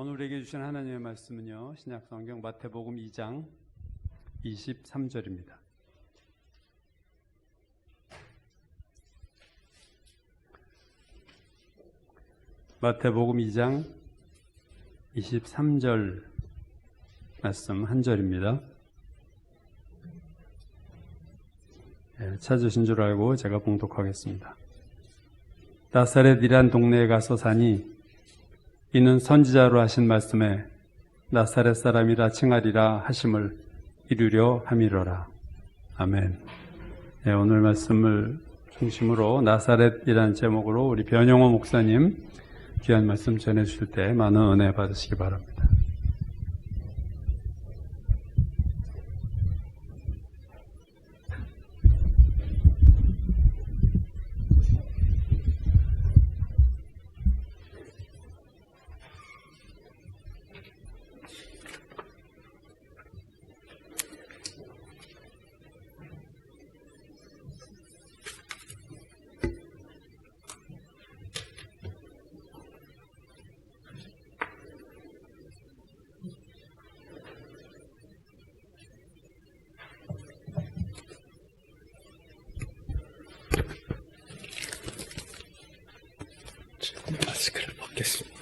오늘 우리에게 주신 하나님의 말씀은요, 신약성경 마태복음 2장 23절입니다. 마태복음 2장 23절 말씀 한 절입니다. 찾으신 줄 알고 제가 봉독하겠습니다. 나사렛이란 동네에 가서 사니 이는 선지자로 하신 말씀에 나사렛 사람이라 칭하리라 하심을 이루려 함이로라. 아멘. 오늘 말씀을 중심으로 나사렛이라는 제목으로 우리 변영호 목사님 귀한 말씀 전해주실 때 많은 은혜 받으시기 바랍니다. 마스크를 벗겠습니다.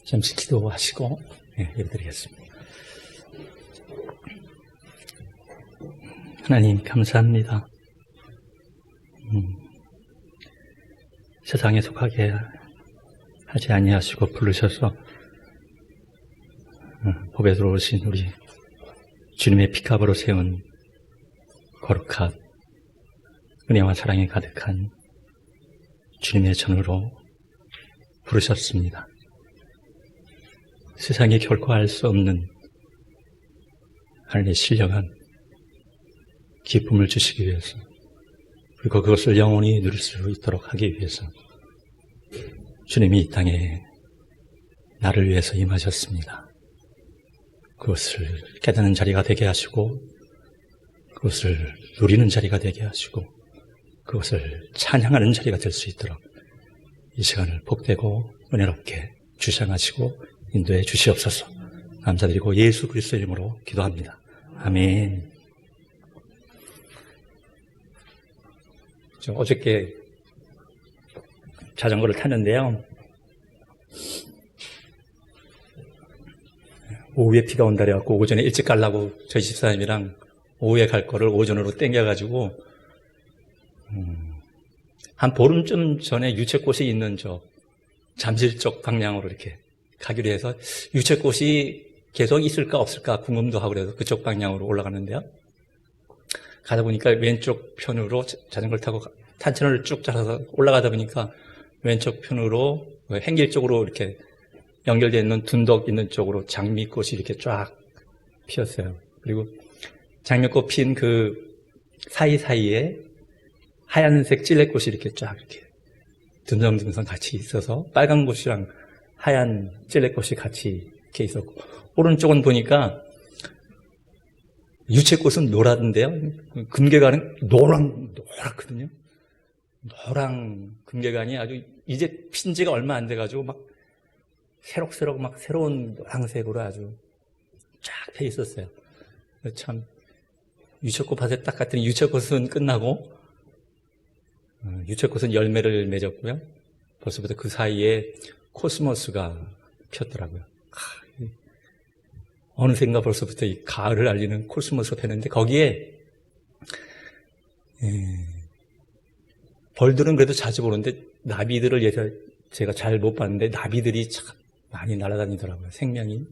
잠시 기도하시고 예배드리겠습니다. 하나님 감사합니다. 세상에 속하게 하지 아니하시고 부르셔서 법에 들어오신 우리 주님의 피값으로 세운 거룩한 은혜와 사랑이 가득한 주님의 전으로 부르셨습니다. 세상이 결코 알 수 없는 하나님의 신령한 기쁨을 주시기 위해서, 그리고 그것을 영원히 누릴 수 있도록 하기 위해서 주님이 이 땅에 나를 위해서 임하셨습니다. 그것을 깨닫는 자리가 되게 하시고, 그것을 누리는 자리가 되게 하시고, 그것을 찬양하는 자리가 될 수 있도록 이 시간을 복되고 은혜롭게 주장하시고 인도해 주시옵소서. 감사드리고 예수 그리스도의 이름으로 기도합니다. 아멘. 어저께 자전거를 탔는데요, 오후에 비가 온다 그래갖고 오전에 일찍 가려고 저희 집사님이랑 오후에 갈 거를 오전으로 땡겨가지고 한 보름쯤 전에 유채꽃이 있는 저 잠실 쪽 방향으로 이렇게 가기로 해서, 유채꽃이 계속 있을까 없을까 궁금도 하고 그래서 그쪽 방향으로 올라가는데요, 가다 보니까 왼쪽 편으로 자전거를 타고 탄천을 쭉 잘라서 올라가다 보니까 왼쪽 편으로 행길 쪽으로 이렇게 연결되어 있는 둔덕 있는 쪽으로 장미꽃이 이렇게 쫙 피었어요. 그리고 장미꽃 핀 그 사이사이에 하얀색 찔레꽃이 이렇게 쫙 이렇게 듬성듬성 같이 있어서 빨간 꽃이랑 하얀 찔레꽃이 같이 이렇게 있었고, 오른쪽은 보니까 유채꽃은 노랗던데요, 금괴관은 노랗거든요. 노랑 금괴관이 아주 이제 핀 지가 얼마 안 돼가지고 막 새록새록 막 새로운 노란색으로 아주 쫙 펴 있었어요. 참 유채꽃 밭에 딱 갔더니 유채꽃은 끝나고 유채꽃은 열매를 맺었고요, 벌써부터 그 사이에 코스모스가 폈더라고요. 어느샌가 벌써부터 이 가을을 알리는 코스모스가 폈는데, 거기에 벌들은 그래도 자주 보는데 나비들을 제가 잘 못 봤는데 나비들이 참 많이 날아다니더라고요. 생명이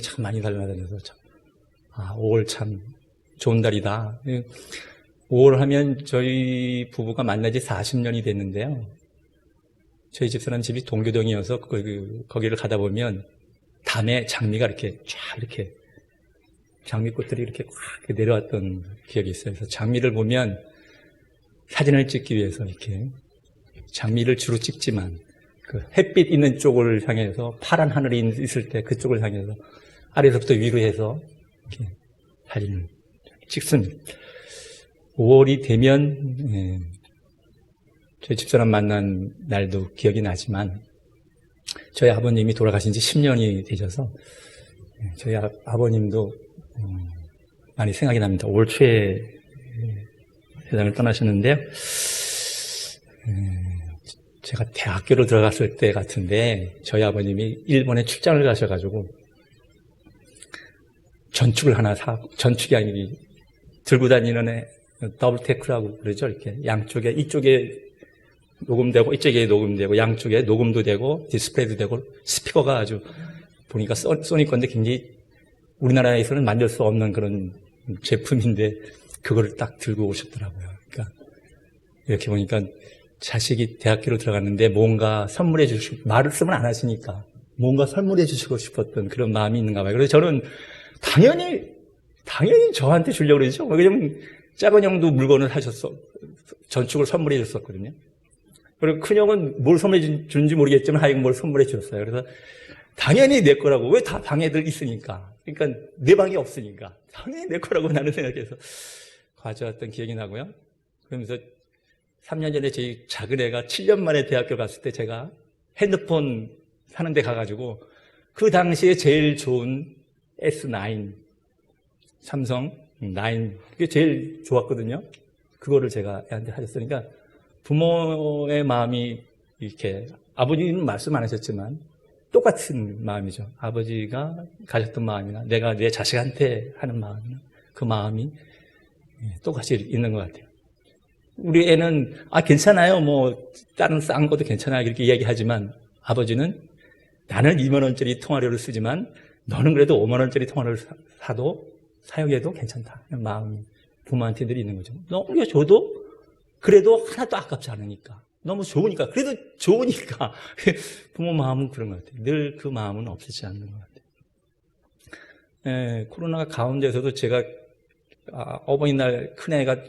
참 많이 날아다녀서 참, 5월 참 좋은 달이다. 5월 하면 저희 부부가 만난 지 40년이 됐는데요, 저희 집사람 집이 동교동이어서 거기를 가다 보면 담에 장미가 이렇게 쫙 이렇게 장미꽃들이 이렇게 꽉 내려왔던 기억이 있어요. 그래서 장미를 보면 사진을 찍기 위해서 이렇게 장미를 주로 찍지만 그 햇빛 있는 쪽을 향해서, 파란 하늘이 있을 때 그쪽을 향해서 아래서부터 위로 해서 이렇게 사진을 찍습니다. 5월이 되면 저희 집사람 만난 날도 기억이 나지만 저희 아버님이 돌아가신 지 10년이 되셔서 저희 아버님도 많이 생각이 납니다. 올 초에 세상을 떠나셨는데요. 제가 대학교로 들어갔을 때 같은데 저희 아버님이 일본에 출장을 가셔가지고 전축을 하나 사고, 전축이 아니고 들고 다니는 더블테크라고 그러죠. 이렇게 양쪽에, 이쪽에 녹음되고 이쪽에 녹음되고 양쪽에 녹음도 되고 디스플레이도 되고 스피커가 아주 보니까 소니 건데 굉장히 우리나라에서는 만들 수 없는 그런 제품인데 그거를 딱 들고 오셨더라고요. 그러니까 이렇게 보니까 자식이 대학교로 들어갔는데 뭔가 선물해 주시고, 말을 쓰면 안 하시니까 뭔가 선물해 주시고 싶었던 그런 마음이 있는가 봐요. 그래서 저는 당연히 저한테 주려고 그러죠. 왜냐면 작은 형도 물건을 사셨어. 전축을 선물해 줬었거든요. 그리고 큰 형은 뭘 선물해 준지 모르겠지만 하여간 뭘 선물해 주셨어요. 그래서 당연히 내 거라고. 왜 다 방에들 있으니까. 그러니까 내 방이 없으니까. 당연히 내 거라고 나는 생각해서 가져왔던 기억이 나고요. 그러면서 3년 전에 저희 작은 애가 7년 만에 대학교 갔을 때 제가 핸드폰 사는 데 가가지고 그 당시에 제일 좋은 S9, 삼성 9, 그게 제일 좋았거든요. 그거를 제가 애한테 사줬으니까 부모의 마음이 이렇게, 아버지는 말씀 안 하셨지만 똑같은 마음이죠. 아버지가 가졌던 마음이나 내가 내 자식한테 하는 마음이나 그 마음이 똑같이 있는 것 같아요. 우리 애는 괜찮아요. 뭐 다른 싼 것도 괜찮아요. 이렇게 이야기하지만 아버지는 나는 2만 원짜리 통화료를 쓰지만 너는 그래도 5만 원짜리 통화료를 사도 사용해도 괜찮다. 이런 마음이 부모한테 늘 있는 거죠. 너무 줘도 그래도 하나도 아깝지 않으니까. 너무 좋으니까. 그래도 좋으니까. 부모 마음은 그런 것 같아요. 늘 그 마음은 없어지지 않는 것 같아요. 코로나 가운데서도 제가 어버이날 큰애가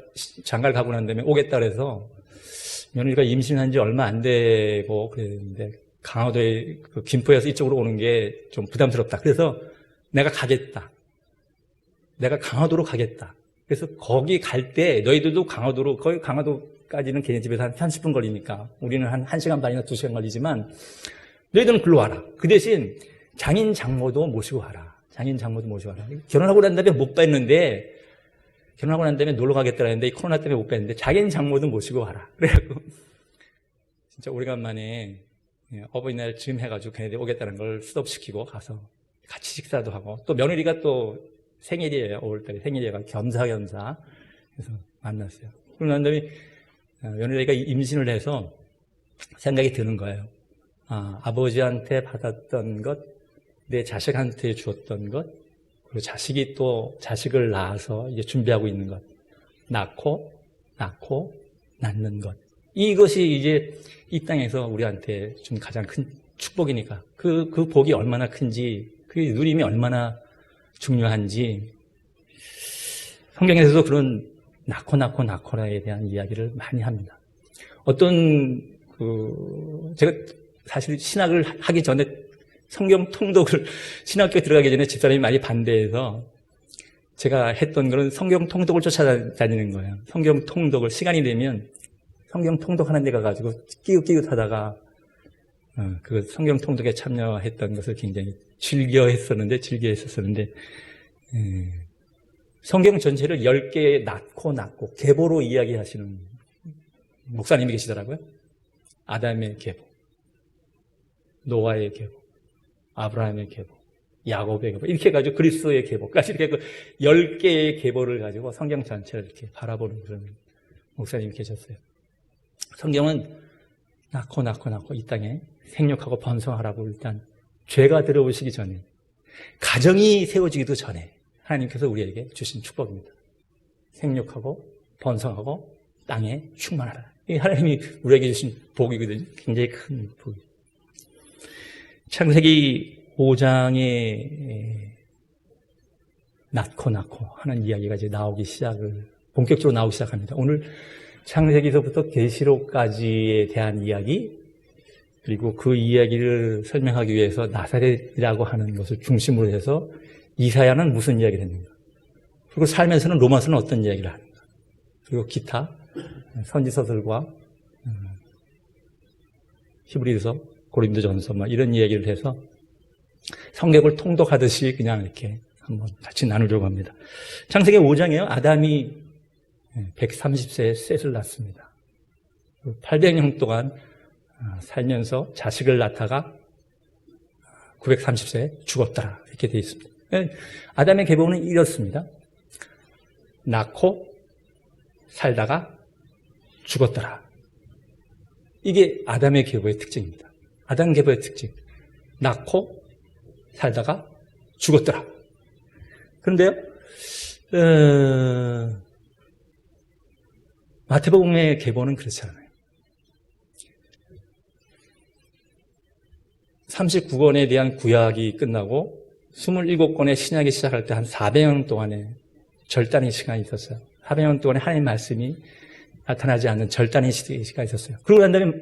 장가를 가고 난 다음에 오겠다 그래서 며느리가 임신한 지 얼마 안 되고 그랬는데 강화도에 그 김포에서 이쪽으로 오는 게 좀 부담스럽다. 그래서 내가 가겠다. 내가 강화도로 가겠다. 그래서 거기 갈 때 너희들도 강화도로, 거기 강화도까지는 걔네 집에서 한 30분 걸리니까 우리는 한 1시간 반이나 2시간 걸리지만 너희들은 글로 와라. 그 대신 장인 장모도 모시고 와라. 장인 장모도 모시고 와라. 결혼하고 난 다음에 못 뵀는데, 결혼하고 난 다음에 놀러 가겠다 했는데 코로나 때문에 못 뵀는데 장인 장모도 모시고 와라. 그래갖고 진짜 오래간만에 어버이날 즈음 해가지고 걔네들 오겠다는 걸 스톱시키고 가서 같이 식사도 하고, 또 며느리가 또 생일이에요. 5월달에 생일이가 겸사겸사 그래서 만났어요. 그러고 난 다음에 며느리가 임신을 해서 생각이 드는 거예요. 아버지한테 받았던 것, 내 자식한테 주었던 것, 그리고 자식이 또 자식을 낳아서 이제 준비하고 있는 것, 낳고 낳는 것, 이것이 이제 이 땅에서 우리한테 준 가장 큰 축복이니까 그 복이 얼마나 큰지, 그 누림이 얼마나 중요한지 성경에서도 그런 낳고라에 대한 이야기를 많이 합니다. 제가 사실 신학을 하기 전에 성경 통독을, 신학교에 들어가기 전에 집사람이 많이 반대해서 제가 했던 거는 성경 통독을 쫓아다니는 거예요. 성경 통독을 시간이 되면 성경 통독하는 데 가가지고 끼웃끼웃하다가 그 성경 통독에 참여했던 것을 굉장히 즐겨 했었는데 성경 전체를 10개의 낳고 계보로 이야기하시는 목사님이 계시더라고요. 아담의 계보, 노아의 계보, 아브라함의 계보, 야곱의 계보, 이렇게 해가지고 그리스도의 계보까지 이렇게 10개의 계보를 가지고 성경 전체를 이렇게 바라보는 그런 목사님이 계셨어요. 성경은 낳고 이 땅에 생육하고 번성하라고 일단 죄가 들어오시기 전에, 가정이 세워지기도 전에 하나님께서 우리에게 주신 축복입니다. 생육하고 번성하고 땅에 충만하라. 이 하나님이 우리에게 주신 복이거든요. 굉장히 큰 복이에요. 창세기 5장에 낳고 하는 이야기가 이제 본격적으로 나오기 시작합니다. 오늘 창세기서부터 계시록까지에 대한 이야기, 그리고 그 이야기를 설명하기 위해서 나사렛이라고 하는 것을 중심으로 해서 이사야는 무슨 이야기를 했는가, 그리고 살면서는 로마서는 어떤 이야기를 하는가, 그리고 기타 선지서들과 히브리서, 고린도전서 이런 이야기를 해서 성경을 통독하듯이 그냥 이렇게 한번 같이 나누려고 합니다. 창세기 5장에요. 아담이 130세에 셋을 낳습니다. 800년 동안 살면서 자식을 낳다가 930세에 죽었더라. 이렇게 되어 있습니다. 아담의 계보는 이렇습니다. 낳고 살다가 죽었더라. 이게 아담의 계보의 특징입니다. 아담 계보의 특징. 낳고 살다가 죽었더라. 그런데요, 마태복음의 계보는 그렇지 않아요. 39권에 대한 구약이 끝나고 27권의 신약이 시작할 때 한 400년 동안의 절단의 시간이 있었어요. 400년 동안에 하나님의 말씀이 나타나지 않는 절단의 시간이 있었어요. 그러고 난 다음에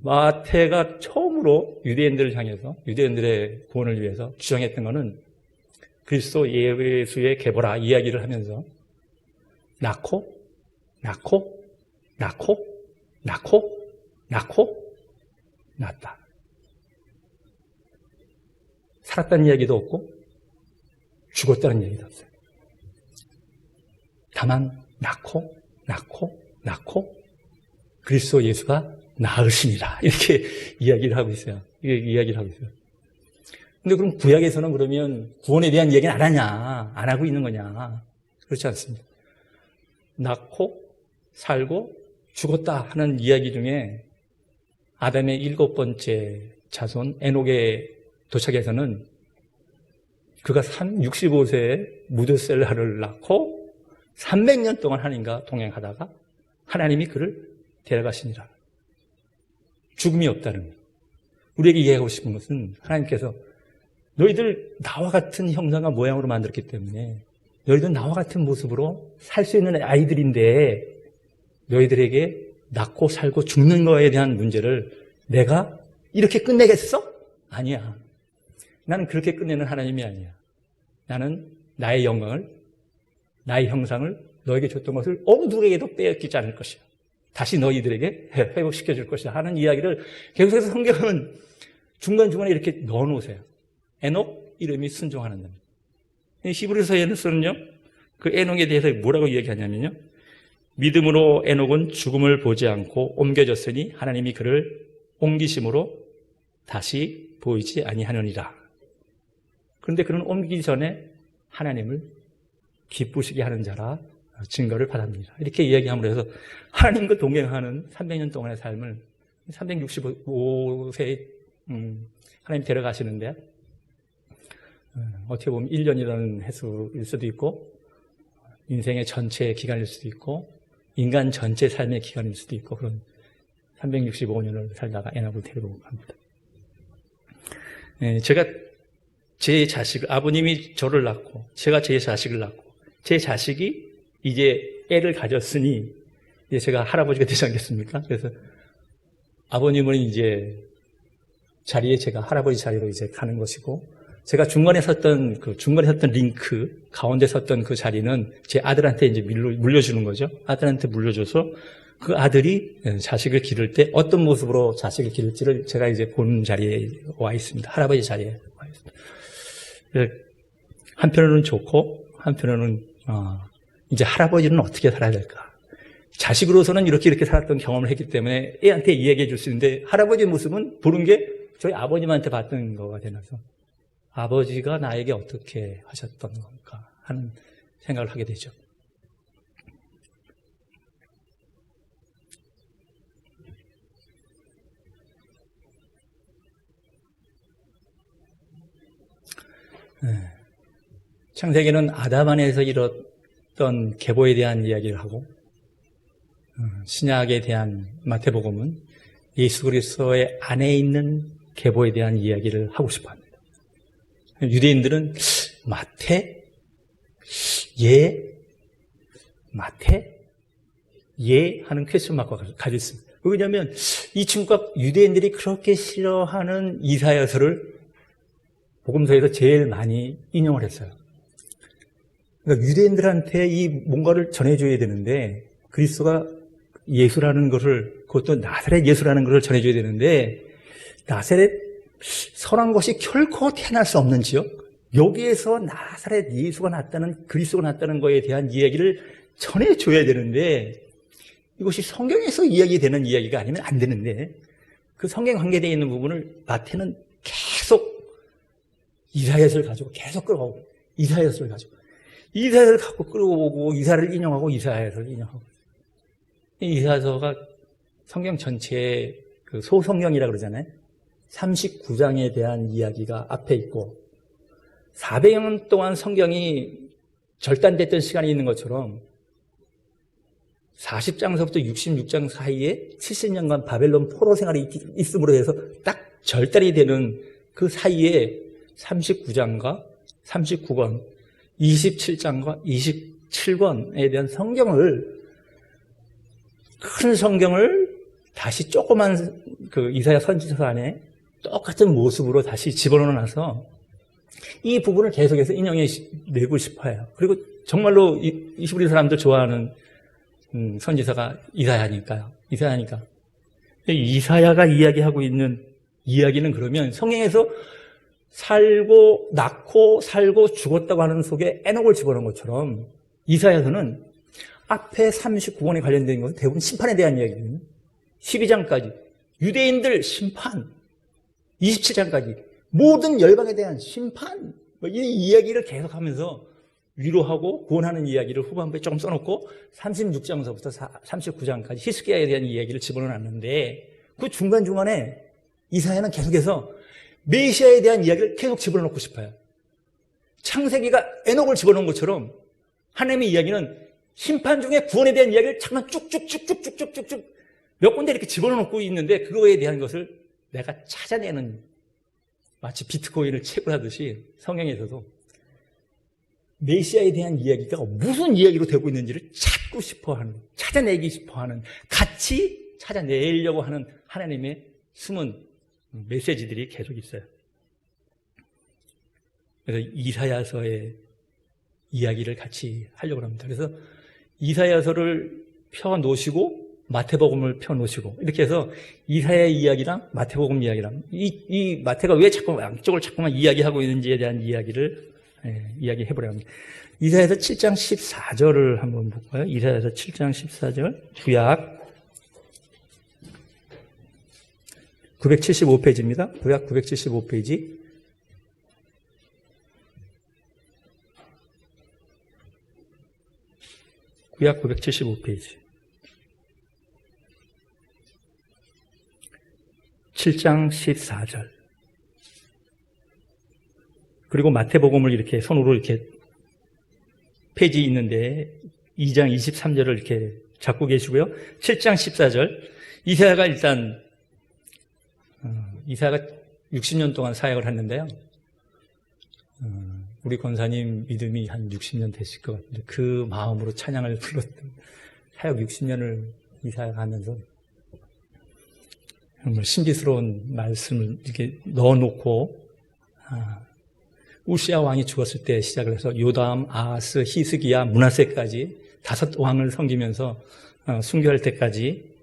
마태가 처음으로 유대인들을 향해서 유대인들의 구원을 위해서 주장했던 것은 그리스도 예수의 계보라 이야기를 하면서 낳고 낳았다. 살았다는 이야기도 없고 죽었다는 이야기도 없어요. 다만 낳고 그리스도 예수가 나으시니라 이렇게 이야기를 하고 있어요. 근데 그럼 구약에서는 그러면 구원에 대한 이야기는 안 하냐? 안 하고 있는 거냐? 그렇지 않습니다. 낳고 살고 죽었다 하는 이야기 중에 아담의 7번째 자손 에녹의 도착에서는 그가 65세에 무드셀라를 낳고 300년 동안 하나님과 동행하다가 하나님이 그를 데려가시니라. 죽음이 없다는 거예요. 우리에게 이해하고 싶은 것은 하나님께서 너희들 나와 같은 형상과 모양으로 만들었기 때문에 너희들 나와 같은 모습으로 살 수 있는 아이들인데 너희들에게 낳고 살고 죽는 거에 대한 문제를 내가 이렇게 끝내겠어? 아니야. 나는 그렇게 끝내는 하나님이 아니야. 나는 나의 영광을, 나의 형상을 너에게 줬던 것을 어느 누구에게도 빼앗기지 않을 것이야. 다시 너희들에게 회복시켜줄 것이다 하는 이야기를 계속해서 성경은 중간중간에 이렇게 넣어놓으세요. 에녹 이름이 순종하는 놈. 히브리서에서는요, 그 에녹에 대해서 뭐라고 이야기하냐면요. 믿음으로 에녹은 죽음을 보지 않고 옮겨졌으니 하나님이 그를 옮기심으로 다시 보이지 아니하느니라. 그런데 그는 옮기기 전에 하나님을 기쁘시게 하는 자라 증거를 받았느니라. 이렇게 이야기함으로 해서 하나님과 동행하는 300년 동안의 삶을 365세에 하나님 데려가시는데 어떻게 보면 1년이라는 횟수일 수도 있고 인생의 전체 기간일 수도 있고 인간 전체 삶의 기간일 수도 있고 그런 365년을 살다가 에녹을 데리고 갑니다. 제가 제 자식을 아버님이 저를 낳고 제가 제 자식을 낳고 제 자식이 이제 애를 가졌으니 이제 제가 할아버지가 되지 않겠습니까? 그래서 아버님은 이제 자리에 제가 할아버지 자리로 이제 가는 것이고 제가 중간에 섰던 링크 가운데 섰던 그 자리는 제 아들한테 이제 물려주는 거죠. 아들한테 물려줘서 그 아들이 자식을 기를 때 어떤 모습으로 자식을 기를지를 제가 이제 본 자리에 와 있습니다. 할아버지 자리에 와 있습니다. 한편으로는 좋고 한편으로는 이제 할아버지는 어떻게 살아야 될까? 자식으로서는 이렇게 살았던 경험을 했기 때문에 애한테 이야기해 줄 수 있는데 할아버지 모습은 보는 게 저희 아버님한테 봤던 거가 되나서 아버지가 나에게 어떻게 하셨던 건가 하는 생각을 하게 되죠. 창세기는 아담 안에서 이뤘던 계보에 대한 이야기를 하고 신약에 대한 마태복음은 예수 그리스도의 안에 있는 계보에 대한 이야기를 하고 싶어 합니다. 유대인들은 마태? 예? 하는 퀘스천 마크가 가지고 있습니다. 왜냐하면 이 친구가 유대인들이 그렇게 싫어하는 이사야서를 복음서에서 제일 많이 인용을 했어요. 그러니까 유대인들한테 이 뭔가를 전해줘야 되는데 그리스도가 예수라는 것을 그것도 나사렛 예수라는 것을 전해줘야 되는데 나사렛 선한 것이 결코 태어날 수 없는 지역, 여기에서 나사렛 예수가 났다는, 그리스도가 났다는 것에 대한 이야기를 전해줘야 되는데 이것이 성경에서 이야기되는 이야기가 아니면 안 되는데 그 성경 관계되어 있는 부분을 마태는 계속 이사야서를 가지고 계속 끌어오고 이사야서를 가지고 이사야서를 갖고 끌어오고 이사야를 인용하고 이사야서를 인용하고 이사야서가 성경 전체의 그 소성경이라고 그러잖아요. 39장에 대한 이야기가 앞에 있고 400여 년 동안 성경이 절단됐던 시간이 있는 것처럼 40장서부터 66장 사이에 70년간 바벨론 포로 생활이 있음으로 해서 딱 절단이 되는 그 사이에 39장과 39권, 27장과 27권에 대한 성경을, 큰 성경을 다시 조그만 그 이사야 선지서 안에 똑같은 모습으로 다시 집어넣어놔서 이 부분을 계속해서 인용해 내고 싶어요. 그리고 정말로 이스라엘 사람들 좋아하는 선지서가 이사야니까요. 이사야가 이야기하고 있는 이야기는 그러면 성경에서 살고 낳고 살고 죽었다고 하는 속에 에녹을 집어넣은 것처럼 이사야서는 앞에 39권에 관련된 것은 대부분 심판에 대한 이야기거든요. 12장까지 유대인들 심판, 27장까지 모든 열방에 대한 심판, 이 이야기를 계속하면서 위로하고 구원하는 이야기를 후반부에 조금 써놓고 36장서부터 39장까지 히스기야에 대한 이야기를 집어넣어놨는데 그 중간중간에 이사야는 계속해서 메시아에 대한 이야기를 계속 집어넣고 싶어요. 창세기가 에녹을 집어넣은 것처럼 하나님의 이야기는 심판 중에 구원에 대한 이야기를 잠깐 쭉쭉쭉쭉쭉쭉쭉 몇 군데 이렇게 집어넣고 있는데 그거에 대한 것을 내가 찾아내는, 마치 비트코인을 채굴하듯이 성경에서도 메시아에 대한 이야기가 무슨 이야기로 되고 있는지를 찾고 싶어하는, 찾아내기 싶어하는, 같이 찾아내려고 하는 하나님의 숨은 메시지들이 계속 있어요. 그래서 이사야서의 이야기를 같이 하려고 합니다. 그래서 이사야서를 펴놓으시고 마태복음을 펴놓으시고 이렇게 해서 이사야의 이야기랑 마태복음 이야기랑 이 마태가 왜 자꾸 양쪽을 자꾸만 이야기하고 있는지에 대한 이야기를 이야기해 보려고 합니다. 이사야서 7장 14절을 한번 볼까요? 이사야서 7장 14절 구약 975페이지입니다. 구약 975페이지. 구약 975페이지. 7장 14절. 그리고 마태복음을 이렇게 손으로 이렇게 페이지 있는데 2장 23절을 이렇게 잡고 계시고요. 7장 14절. 이사야가 일단 이사야가 60년 동안 사역을 했는데요. 우리 권사님 믿음이 한 60년 되실 것 같은데 그 마음으로 찬양을 불렀던 사역 60년을 이사야가 하면서 정말 신비스러운 말씀을 이렇게 넣어놓고 우시아 왕이 죽었을 때 시작을 해서 요담, 아하스, 히스기야, 므낫세까지 5 왕을 섬기면서 순교할 때까지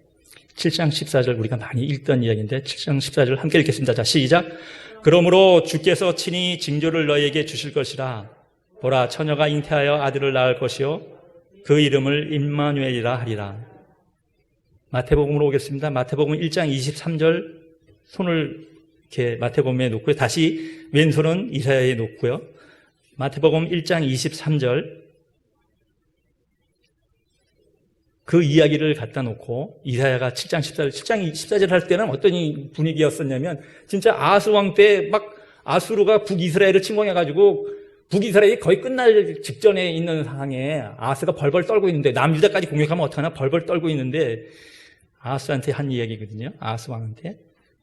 7장 14절 우리가 많이 읽던 이야기인데 7장 14절 함께 읽겠습니다. 자, 시작. 그러므로 주께서 친히 징조를 너희에게 주실 것이라. 보라, 처녀가 잉태하여 아들을 낳을 것이요 그 이름을 임마누엘이라 하리라. 마태복음으로 오겠습니다. 마태복음 1장 23절 손을 이렇게 마태복음에 놓고요. 다시 왼손은 이사야에 놓고요. 마태복음 1장 23절 그 이야기를 갖다 놓고 이사야가 7장 14절, 7장 14절 할 때는 어떤 분위기였었냐면 진짜 아하스 왕 때 막 아수르가 북이스라엘을 침공해가지고 북이스라엘이 거의 끝날 직전에 있는 상황에 아하스가 벌벌 떨고 있는데 남유다까지 공격하면 어떡하나 벌벌 떨고 있는데 아하스한테 한 이야기거든요. 아하스 왕한테.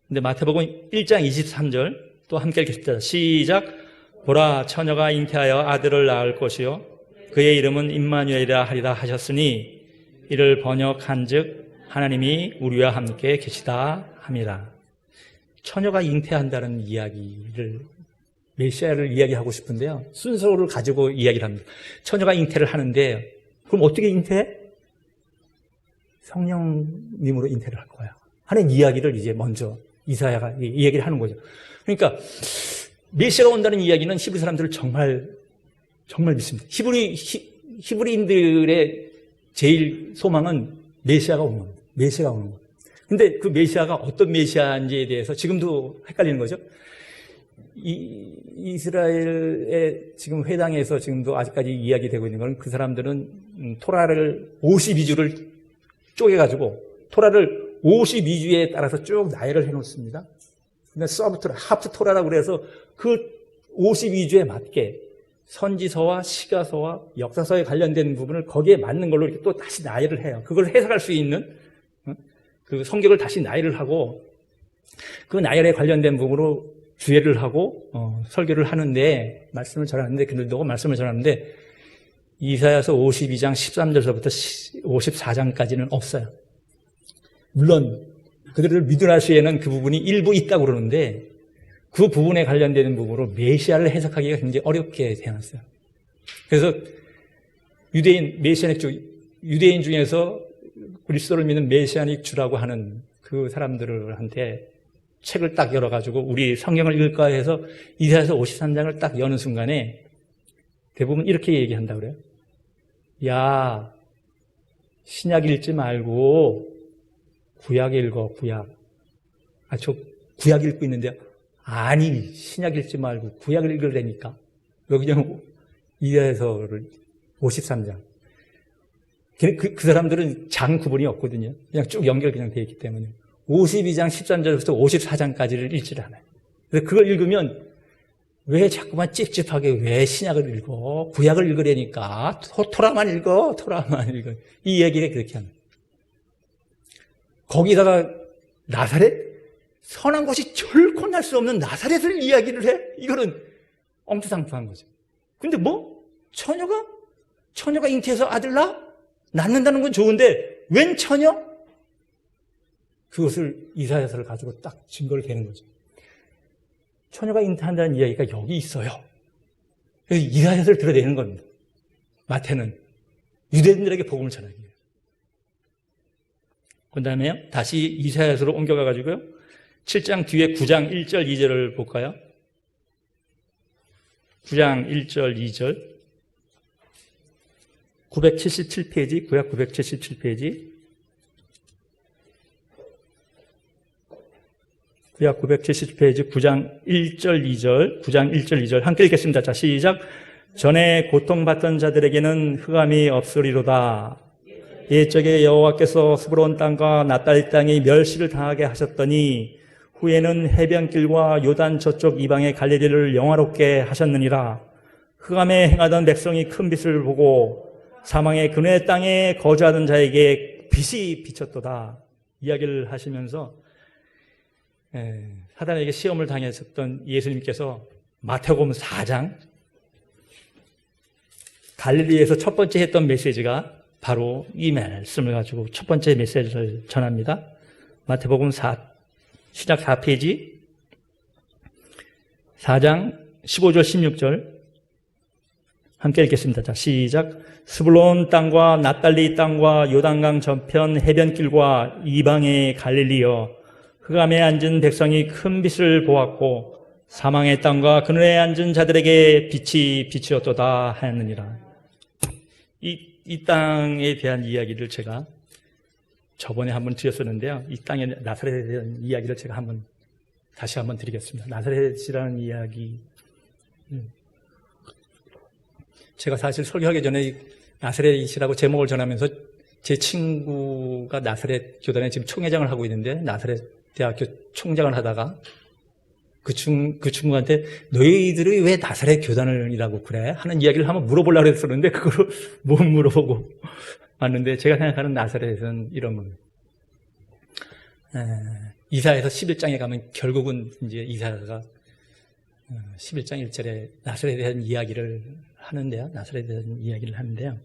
근데 마태복음 1장 23절 또 함께 읽겠습니다. 시작. 보라, 처녀가 잉태하여 아들을 낳을 것이요 그의 이름은 임마누엘이라 하리라 하셨으니 이를 번역한즉 하나님이 우리와 함께 계시다 함이라. 처녀가 잉태한다는 이야기를 메시아를 이야기하고 싶은데요. 순서를 가지고 이야기를 합니다. 처녀가 잉태를 하는데 그럼 어떻게 잉태해? 성령님으로 잉태를 할 거야 하는 이야기를 이제 먼저 이사야가 이 얘기를 하는 거죠. 그러니까 메시아가 온다는 이야기는 히브리 사람들을 정말 믿습니다. 히브리인들의 제일 소망은 메시아가 오는 겁니다. 메시아가 오는 겁니다. 근데 그 메시아가 어떤 메시아인지에 대해서 지금도 헷갈리는 거죠. 이스라엘의 지금 회당에서 지금도 아직까지 이야기되고 있는 건 그 사람들은 토라를 52주를 쪼개가지고 토라를 52주에 따라서 쭉 나열을 해놓습니다. 그러니까 서브토라, 하프토라라고 그래서 그 52주에 맞게 선지서와 시가서와 역사서에 관련된 부분을 거기에 맞는 걸로 이렇게 또 다시 나열을 해요. 그걸 해석할 수 있는 그 성경을 다시 나열을 하고 그 나열에 관련된 부분으로 주예를 하고 설교를 하는데 말씀을 전하는데 그들도 말씀을 전하는데 이사야서 52장 13절서부터 54장까지는 없어요. 물론 그들을 믿으라 시에는 그 부분이 일부 있다고 그러는데 그 부분에 관련되는 부분으로 메시아를 해석하기가 굉장히 어렵게 되어놨어요. 그래서 유대인 중에서 그리스도를 믿는 메시아닉 주라고 하는 그 사람들한테 책을 딱 열어가지고 우리 성경을 읽을까 해서 이사야서 53장을 딱 여는 순간에 대부분 이렇게 얘기한다고 그래요. 야, 신약 읽지 말고 구약 읽어, 구약. 저 구약 읽고 있는데요. 아니, 신약 읽지 말고 구약을 읽으려니까. 여기 그냥 이사야서를 53장. 그 사람들은 장 구분이 없거든요. 그냥 쭉 연결 그냥 되어 있기 때문에. 52장 13절부터 54장까지를 읽질 않아요. 그래서 그걸 읽으면 왜 자꾸만 찝찝하게 왜 신약을 읽어? 구약을 읽으려니까 토라만 읽어. 이 얘기를 그렇게 하는 거예요. 거기다가 나사렛? 선한 것이 결코 날 수 없는 나사렛을 이야기를 해? 이거는 엉투상투한 거죠. 근데 처녀가 잉태해서 아들 낳는다는 건 좋은데 웬 처녀? 그것을 이사야서를 가지고 딱 증거를 대는 거죠. 처녀가 잉태한다는 이야기가 여기 있어요. 그래서 이사야서를 들어내는 겁니다. 마태는 유대인들에게 복음을 전하기 위해서. 그 다음에 다시 이사야서로 옮겨가가지고요. 7장 뒤에 9장 1절 2절을 볼까요? 9장 1절 2절 977페이지 구약 977페이지 구약 977페이지 9장 1절 2절 9장 1절 2절 함께 읽겠습니다. 자, 시작. 전에 고통받던 자들에게는 흑암이 없으리로다. 옛적에 여호와께서 스브론 땅과 납달리 땅이 멸시를 당하게 하셨더니 후에는 해변길과 요단 저쪽 이방의 갈릴리를 영화롭게 하셨느니라. 흑암에 행하던 백성이 큰 빛을 보고 사망의 그늘의 땅에 거주하던 자에게 빛이 비쳤도다. 이야기를 하시면서 사단에게 시험을 당했었던 예수님께서 마태복음 4장 갈릴리에서 첫 번째 했던 메시지가 바로 이 말씀을 가지고 첫 번째 메시지를 전합니다. 마태복음 4 시작 4페이지 4장 15절 16절 함께 읽겠습니다. 자, 시작. 스불론 땅과 납달리 땅과 요단강 저편 해변길과 이방의 갈릴리여, 흑암에 앉은 백성이 큰 빛을 보았고 사망의 땅과 그늘에 앉은 자들에게 빛이 비치었도다 하였느니라. 이 땅에 대한 이야기를 제가 저번에 한번 드렸었는데요. 이 땅의 나사렛에 대한 이야기를 제가 다시 한번 드리겠습니다. 나사렛이라는 이야기. 제가 사실 설교하기 전에 나사렛이라고 제목을 전하면서 제 친구가 나사렛 교단에 지금 총회장을 하고 있는데 나사렛 대학교 총장을 하다가 그 친구한테 너희들이 왜 나사렛 교단이라고 그래? 하는 이야기를 한번 물어보려고 했었는데 그걸 못 물어보고 왔는데 제가 생각하는 나사렛은 이런 겁니다. 이사야서 11장에 가면 결국은 이제 이사야가 11장 1절에 나사렛에 대한 이야기를 하는데요. 나사렛에 대한 이야기를 하는데요.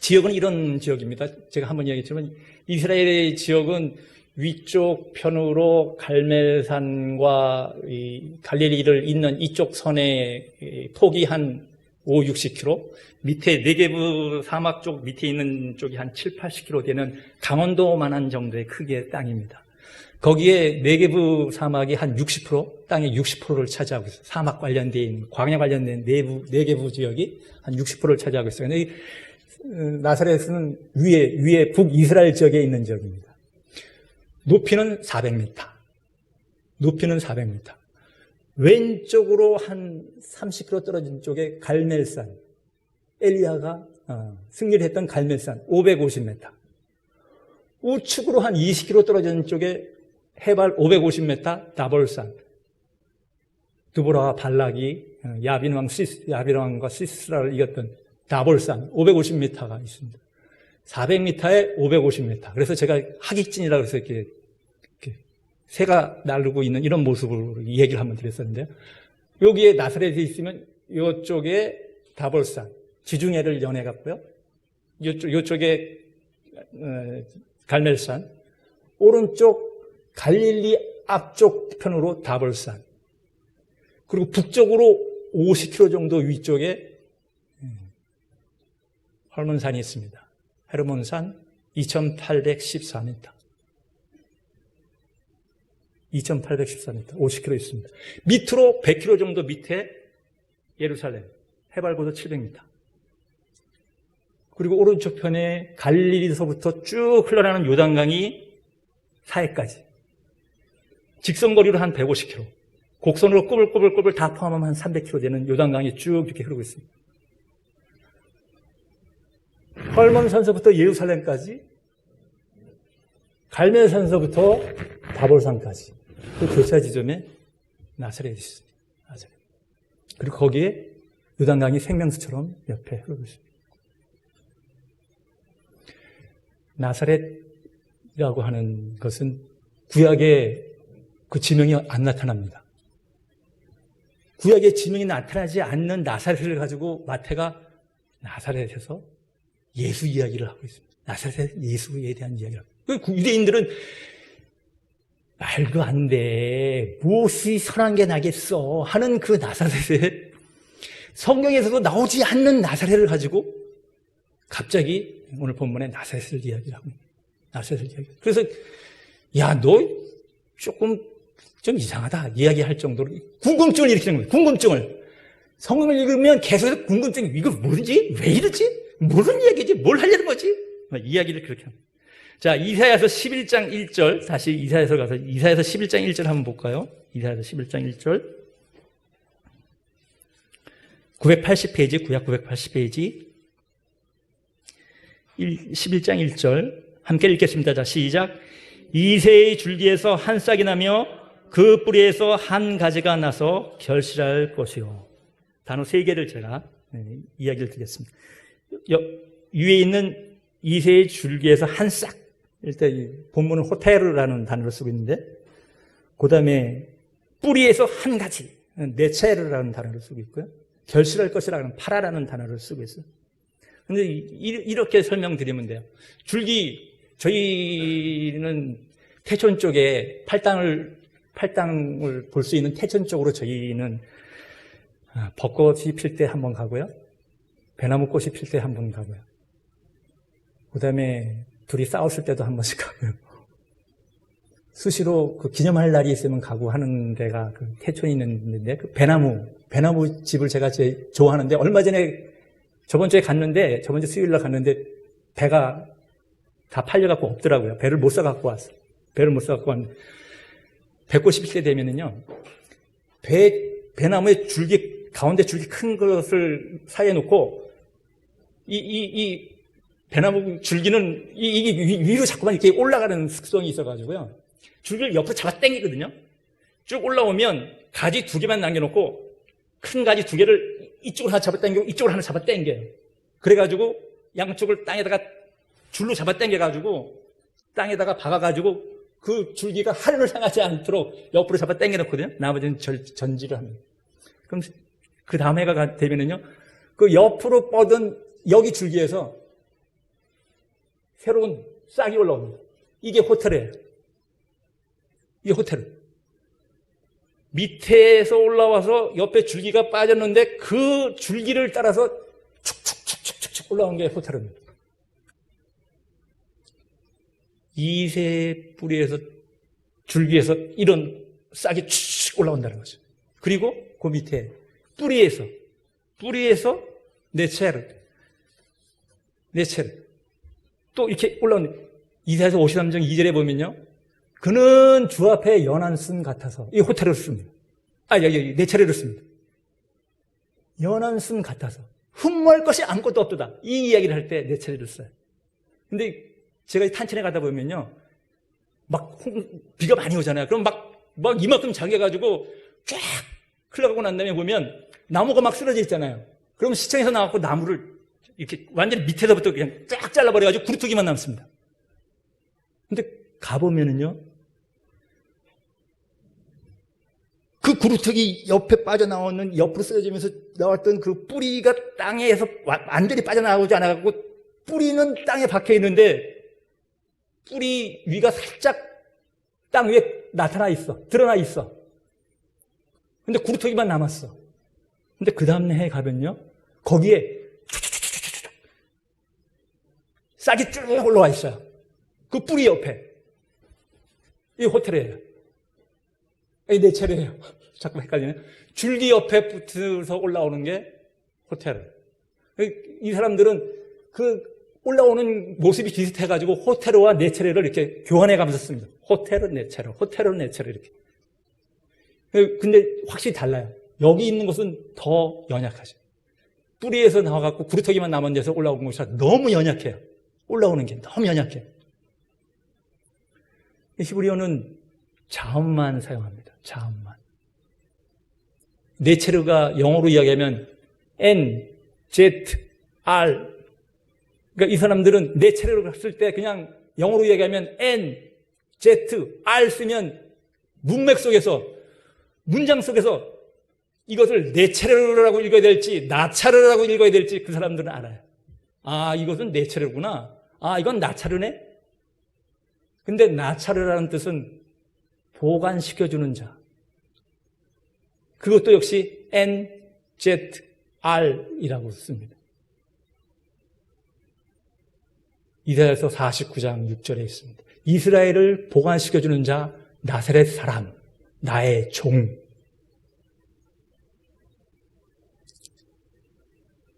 지역은 이런 지역입니다. 제가 한번 이야기했지만 이스라엘의 지역은 위쪽 편으로 갈멜산과 이 갈릴리를 잇는 이쪽 선의 폭이 한 5, 60km. 밑에 네게브 사막 쪽 밑에 있는 쪽이 한 7, 80km 되는 강원도만한 정도의 크기의 땅입니다. 거기에 네게브 사막이 한 60%, 땅의 60%를 차지하고 있어요. 사막 관련된, 광야 관련된 네게브 지역이 한 60%를 차지하고 있어요. 근데 나사렛은 위에 북이스라엘 지역에 있는 지역입니다. 높이는 400m. 높이는 400m. 왼쪽으로 한 30km 떨어진 쪽에 갈멜산, 엘리야가 승리를 했던 갈멜산 550m. 우측으로 한 20km 떨어진 쪽에 해발 550m 다볼산, 드보라와 발락이 야빈왕과 시스라를 이겼던 다볼산 550m가 있습니다. 400m에 550m. 그래서 제가 하객진이라고 해서 이렇게 새가 날르고 있는 이런 모습으로 이 얘기를 한번 드렸었는데요. 여기에 나사렛에 있으면 이쪽에 다볼산, 지중해를 연해갔고요. 이쪽에 갈멜산, 오른쪽 갈릴리 앞쪽 편으로 다볼산, 그리고 북쪽으로 50km 정도 위쪽에 헐몬산이 있습니다. 헤르몬산 2814m. 2814m, 50km 있습니다. 밑으로 100km 정도 밑에 예루살렘, 해발고도 700m. 그리고 오른쪽 편에 갈릴리서부터 쭉 흘러나오는 요단강이 사해까지. 직선거리로 한 150km. 곡선으로 꼬불꼬불 다 포함하면 한 300km 되는 요단강이 쭉 이렇게 흐르고 있습니다. 헐몬산서부터 예루살렘까지, 갈멜산서부터 다볼산까지. 그 교차 지점에 나사렛이 있습니다. 나사렛. 그리고 거기에 요단강이 생명수처럼 옆에 흐르고 있습니다. 나사렛이라고 하는 것은 구약에 그 지명이 안 나타납니다. 구약의 지명이 나타나지 않는 나사렛을 가지고 마태가 나사렛에서 예수 이야기를 하고 있습니다. 나사렛 예수에 대한 이야기를 하고 있습니다. 유대인들은 말도 안 돼. 무엇이 선한 게 나겠어 하는 그 나사렛에 성경에서도 나오지 않는 나사렛을 가지고 갑자기 오늘 본문에 나사렛을 이야기를 하고 나사렛을 이야기. 그래서 야, 너 조금 좀 이상하다 이야기할 정도로 궁금증을 일으키는 거예요. 궁금증을. 성경을 읽으면 계속 궁금증이 이거 뭐지? 왜 이러지? 무슨 이야기지? 뭘 하려는 거지? 이야기를 그렇게 합니다. 자, 이사야서 11장 1절, 다시 이사야서 가서 이사야서 11장 1절 한번 볼까요? 이사야서 11장 1절. 980페이지, 구약 980페이지. 11장 1절. 함께 읽겠습니다. 자, 시작. 이새의 줄기에서 한 싹이 나며 그 뿌리에서 한 가지가 나서 결실할 것이요. 단어 3개를 제가 이야기를 드리겠습니다. 위에 있는 이새의 줄기에서 한 싹. 일단 본문은 호테르라는 단어를 쓰고 있는데, 그 다음에 뿌리에서 한 가지, 네체르라는 단어를 쓰고 있고요. 결실할 것이라는 파라라는 단어를 쓰고 있어요. 근데 이렇게 설명드리면 돼요. 줄기, 저희는 태촌 쪽에 팔당을 볼 수 있는 태촌 쪽으로 저희는 벚꽃이 필 때 한번 가고요. 배나무 꽃이 필 때 한번 가고요. 그 다음에 둘이 싸웠을 때도 한 번씩 가고요. 수시로 그 기념할 날이 있으면 가고 하는 데가 그 태촌이 있는데, 그 배나무 집을 제가 제일 좋아하는데, 얼마 전에 저번 주에 수요일 날 갔는데 배가 다 팔려갖고 없더라고요. 배를 못 사갖고 왔어요. 배를 못 사갖고 왔는데, 배꽃이 필 때 되면은요, 배나무의 줄기, 가운데 줄기 큰 것을 사이에 놓고, 이 배나무 줄기는 이게 위로 자꾸만 이렇게 올라가는 습성이 있어가지고요. 줄기를 옆으로 잡아 당기거든요. 쭉 올라오면 가지 2개만 남겨놓고 큰 가지 2개를 이쪽으로 하나 잡아 당기고 이쪽으로 하나 잡아 당겨요. 그래가지고 양쪽을 땅에다가 줄로 잡아 당겨가지고 땅에다가 박아가지고 그 줄기가 하늘을 향하지 않도록 옆으로 잡아 당겨놓거든요. 나머지는 전지를 합니다. 그럼 그 다음 해가 되면은요, 그 옆으로 뻗은 여기 줄기에서 새로운 싹이 올라옵니다. 이게 호텔이에요. 이게 호텔. 밑에서 올라와서 옆에 줄기가 빠졌는데 그 줄기를 따라서 축축축축축 올라온 게 호타루입니다. 이세 뿌리에서 줄기에서 이런 싹이 축 올라온다는 거죠. 그리고 그 밑에 뿌리에서 네체르 또 이렇게 올라오는 이사야서 53장 2절에 보면요. 그는 주 앞에 연한 쓴 같아서 이 호텔을 씁니다. 네체르를 씁니다. 연한 쓴 같아서 흠모할 것이 아무것도 없도다. 이 이야기를 할 때 네체르를 써요. 근데 제가 탄천에 가다 보면요. 막 비가 많이 오잖아요. 그럼 막 이만큼 작아가지고 쫙 흘러가고 난 다음에 보면 나무가 막 쓰러져 있잖아요. 그럼 시청에서 나와서 나무를 이렇게 완전히 밑에서부터 그냥 쫙 잘라버려가지고 구루터기만 남습니다. 근데 가보면은요. 그 구루터기 옆에 빠져나오는 옆으로 쓰러지면서 나왔던 그 뿌리가 땅에서 완전히 빠져나오지 않아갖고 뿌리는 땅에 박혀 있는데 뿌리 위가 살짝 땅 위에 나타나 있어. 드러나 있어. 근데 구루터기만 남았어. 근데 그 다음 해에 가면요. 거기에 싹이 쭉 올라와 있어요. 그 뿌리 옆에. 이 호텔이에요. 이 네체르예요. 자꾸 헷갈리네. 줄기 옆에 붙어서 올라오는 게 호텔. 이 사람들은 그 올라오는 모습이 비슷해가지고 호테르와 네체르를 이렇게 교환해가면서 씁니다. 호테르, 네체르, 호테르, 네체르 이렇게. 근데 확실히 달라요. 여기 있는 것은 더 연약하죠. 뿌리에서 나와갖고 구루터기만 남은 데서 올라오는 것이 너무 연약해요. 올라오는 게 너무 연약해요. 히브리어는 자음만 사용합니다. 자음만. 네체르가 영어로 이야기하면 N, Z, R. 그러니까 이 사람들은 네체르를 쓸 때 그냥 영어로 이야기하면 N, Z, R 쓰면 문맥 속에서 문장 속에서 이것을 네체르라고 읽어야 될지 나차르라고 읽어야 될지 그 사람들은 알아요. 아, 이것은 네체르구나. 아, 이건 나차르네. 근데 나차르라는 뜻은 보관시켜주는 자. 그것도 역시 N, Z, R이라고 씁니다. 이사야서 49장 6절에 있습니다. 이스라엘을 보관시켜주는 자, 나사렛 사람, 나의 종.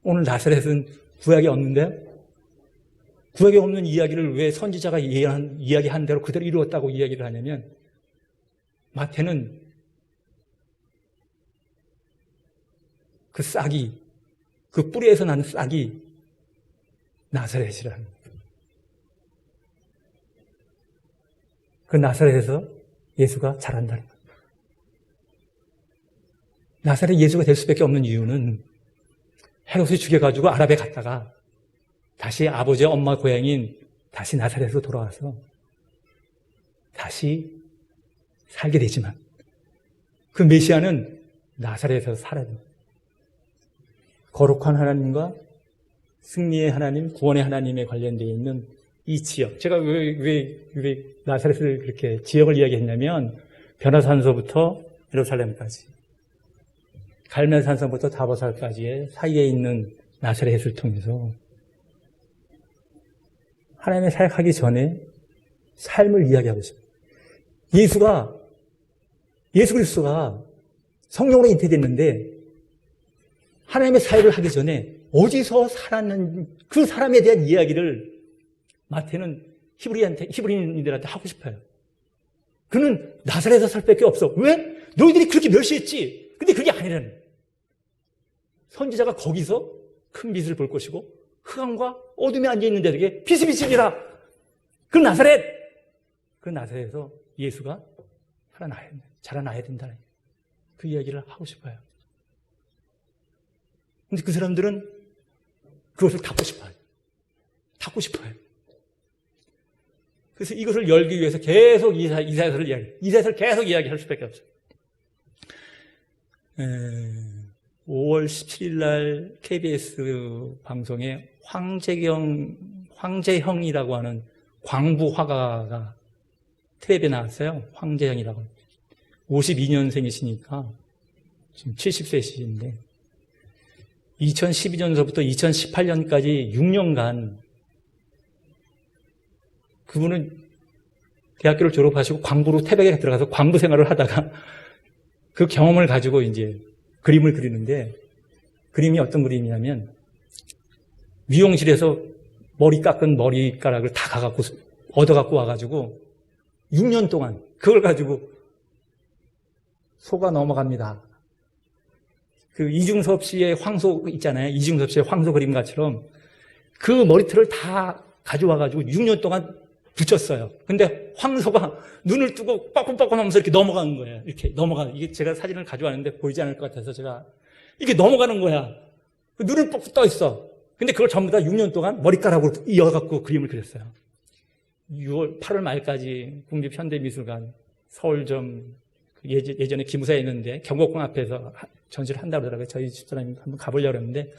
오늘 나사렛은 구약에 없는데요. 구약에 없는 이야기를 왜 선지자가 이야기한 대로 그대로 이루었다고 이야기를 하냐면 마태는 그 싹이, 그 뿌리에서 난 싹이 나사렛이라는 거예요. 그 나사렛에서 예수가 자란다는 거예요. 나사렛 예수가 될 수밖에 없는 이유는 헤롯이 죽여가지고 아랍에 갔다가 다시 아버지와 엄마 고향인 다시 나사렛으로 돌아와서 다시 살게 되지만 그 메시아는 나사렛에서 살아야 됩니다. 거룩한 하나님과 승리의 하나님, 구원의 하나님에 관련되어 있는 이 지역. 제가 왜 나사렛을 그렇게 지역을 이야기했냐면 변화산소부터 예루살렘까지, 갈멜산성부터 다보살까지의 사이에 있는 나사렛을 통해서 하나님의 사역하기 전에 삶을 이야기하고 있습니다. 예수 그리스도가 성령으로 잉태됐는데 하나님의 사역을 하기 전에 어디서 살았는 그 사람에 대한 이야기를 마태는 히브리인들한테 하고 싶어요. 그는 나사렛에서 살 밖에 없어. 왜? 너희들이 그렇게 멸시했지. 근데 그게 아니라는 거예요. 선지자가 거기서 큰 빛을 볼 것이고 흑암과 어둠에 앉아있는 자들에게 빛이 비치리라. 그 나사렛에서 예수가 자라나야 된다는 그 이야기를 하고 싶어요. 근데 그 사람들은 그것을 닫고 싶어요. 그래서 이것을 열기 위해서 계속 이사야서를 계속 이야기할 수밖에 없어요. 5월 17일 날 KBS 방송에 황재형이라고 하는 광부 화가가 텔레비에 나왔어요. 황재형이라고. 52년생이시니까 지금 70세이신데 2012년서부터 2018년까지 6년간 그분은 대학교를 졸업하시고 광부로 태백에 들어가서 광부 생활을 하다가 그 경험을 가지고 이제 그림을 그리는데, 그림이 어떤 그림이냐면 미용실에서 머리 깎은 머리카락을 다 가갖고 얻어갖고 와가지고 6년 동안 그걸 가지고 소가 넘어갑니다. 그 이중섭 씨의 황소 있잖아요. 이중섭 씨의 황소 그림가처럼 그 머리털을 다 가져와가지고 6년 동안 붙였어요. 근데 황소가 눈을 뜨고 뻐끔뻐끔 하면서 이렇게 넘어가는 거예요. 이렇게 넘어가는. 이게 제가 사진을 가져왔는데 보이지 않을 것 같아서 제가 이게 넘어가는 거야. 눈을 뻑 떠 있어. 근데 그걸 전부 다 6년 동안 머리카락으로 이어갖고 그림을 그렸어요. 8월 말까지 국립현대미술관 서울점 예전에 기무사에 있는데 경복궁 앞에서 전시를 한다고 그러더라고요. 저희 집사람이 한번 가보려고 했는데,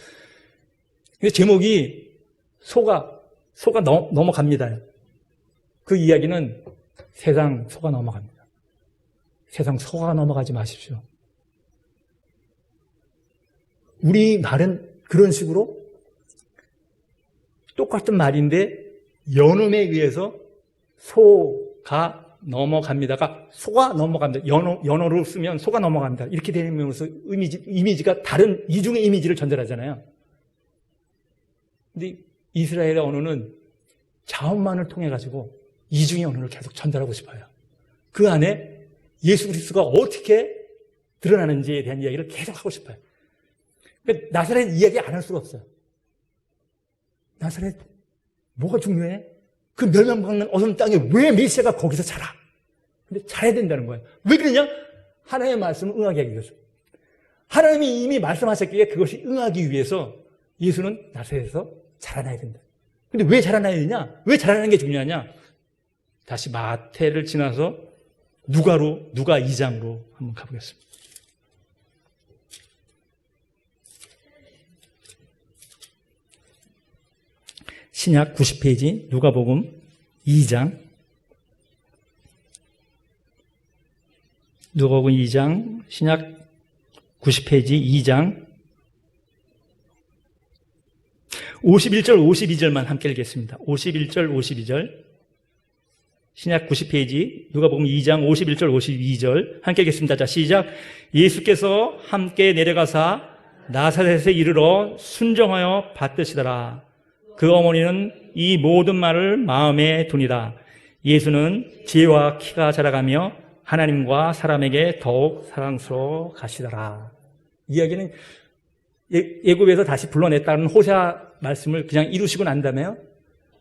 근데 제목이 소가 넘어갑니다. 그 이야기는 세상 소가 넘어갑니다. 세상 소가 넘어가지 마십시오. 우리 말은 그런 식으로 똑같은 말인데 연음에 의해서 소가 넘어갑니다가 소가 넘어갑니다. 연어로 쓰면 소가 넘어갑니다. 이렇게 되면서 이미지가 다른 이중의 이미지를 전달하잖아요. 근데 이스라엘의 언어는 자음만을 통해 가지고 이중의 언어를 계속 전달하고 싶어요. 그 안에 예수 그리스도가 어떻게 드러나는지에 대한 이야기를 계속 하고 싶어요. 그러니까 나사렛 이야기 안 할 수가 없어요. 나사렛 뭐가 중요해? 그 멸망받는 어둠 땅에 왜 메시아가 거기서 자라? 근데 자라야 된다는 거예요. 왜 그러냐? 하나님의 말씀을 응하게 하기 위해서. 하나님이 이미 말씀하셨기에 그것이 응하기 위해서 예수는 나사렛에서 자라나야 된다. 근데 왜 자라나야 되냐? 왜 자라나는 게 중요하냐? 다시 마태를 지나서 누가 2장으로 한번 가보겠습니다. 신약 90페이지 누가복음 2장. 누가복음 2장 신약 90페이지 2장 51절 52절만 함께 읽겠습니다. 51절 52절 신약 90페이지 누가복음 2장 51절 52절 함께 읽겠습니다. 자, 시작. 예수께서 함께 내려가사 나사렛에 이르러 순종하여 받드시더라. 그 어머니는 이 모든 말을 마음에 두니라. 예수는 지혜와 키가 자라가며 하나님과 사람에게 더욱 사랑스러워 가시더라. 이야기는 예굽에서 다시 불러냈다는 호세아 말씀을 그냥 이루시고 난 다음에요.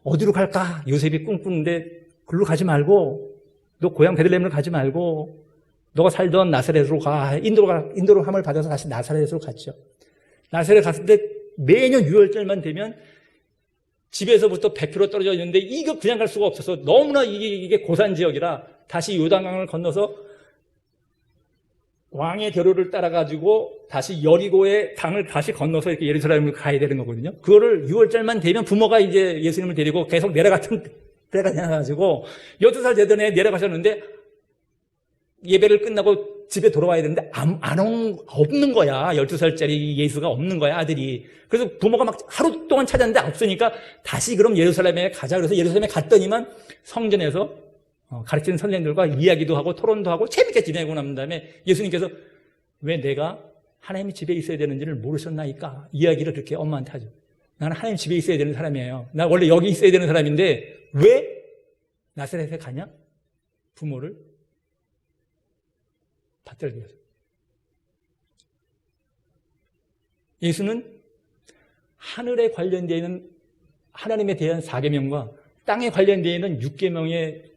어디로 갈까? 요셉이 꿈꾸는데 글로 가지 말고, 너 고향 베들레헴으로 가지 말고 너가 살던 나사렛으로 가. 인도로 함을 받아서 다시 나사렛으로 갔죠. 나사렛 갔을 때 매년 6월절만 되면 집에서부터 100km 떨어져 있는데 이거 그냥 갈 수가 없어서 너무나 이게 고산 지역이라 다시 요단강을 건너서 왕의 대로를 따라가지고 다시 여리고의 강을 다시 건너서 이렇게 예루살렘을 가야 되는 거거든요. 그거를 6월절만 되면 부모가 이제 예수님을 데리고 계속 내려갔던 때가 지나가지고 12살 되던 애 내려가셨는데 예배를 끝나고 집에 돌아와야 되는데 없는 거야. 12살짜리 예수가 없는 거야, 아들이. 그래서 부모가 막 하루 동안 찾았는데 없으니까 다시 그럼 예루살렘에 가자. 그래서 예루살렘에 갔더니만 성전에서 가르치는 선생님들과 이야기도 하고 토론도 하고 재밌게 지내고 난 다음에 예수님께서 왜 내가 하나님의 집에 있어야 되는지를 모르셨나이까? 이야기를 그렇게 엄마한테 하죠. 나는 하나님 집에 있어야 되는 사람이에요. 나 원래 여기 있어야 되는 사람인데 왜 나사렛에 가냐? 부모를 받들기 위해서. 예수는 하늘에 관련되어 있는 하나님에 대한 4계명과 땅에 관련되어 있는 6계명의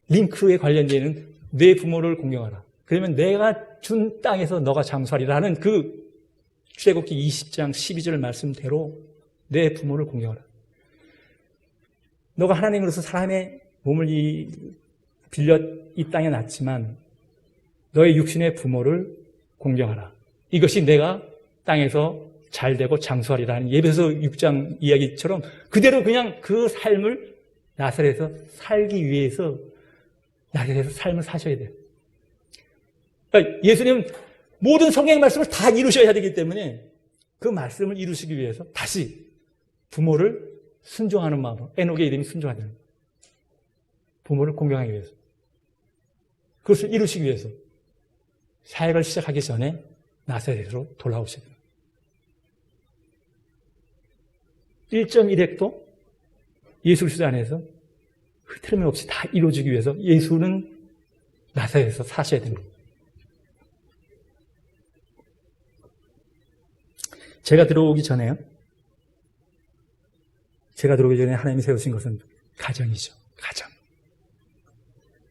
링크에 관련되어 있는 내 부모를 공경하라. 그러면 내가 준 땅에서 너가 장수하리라는 그 출애굽기 20장 12절 말씀대로 내 부모를 공경하라. 너가 하나님으로서 사람의 몸을 빌려 이 땅에 낳지만 너의 육신의 부모를 공경하라. 이것이 내가 땅에서 잘되고 장수하리라는 에베소 6장 이야기처럼 그대로 그냥 그 삶을 나사렛에서 살기 위해서 나사렛에서 삶을 사셔야 돼요. 그러니까 예수님은 모든 성경의 말씀을 다 이루셔야 되기 때문에 그 말씀을 이루시기 위해서 다시 부모를 순종하는 마음으로, 에녹의 이름이 순종하는 거예요. 부모를 공경하기 위해서. 그것을 이루시기 위해서 사역을 시작하기 전에 나사렛으로 돌아오셔야 됩니다. 1.1획도 예수 그리스도 안에서 흐트러짐 없이 다 이루어지기 위해서 예수는 나사렛에서 사셔야 됩니다. 제가 들어오기 전에 하나님이 세우신 것은 가정이죠. 가정.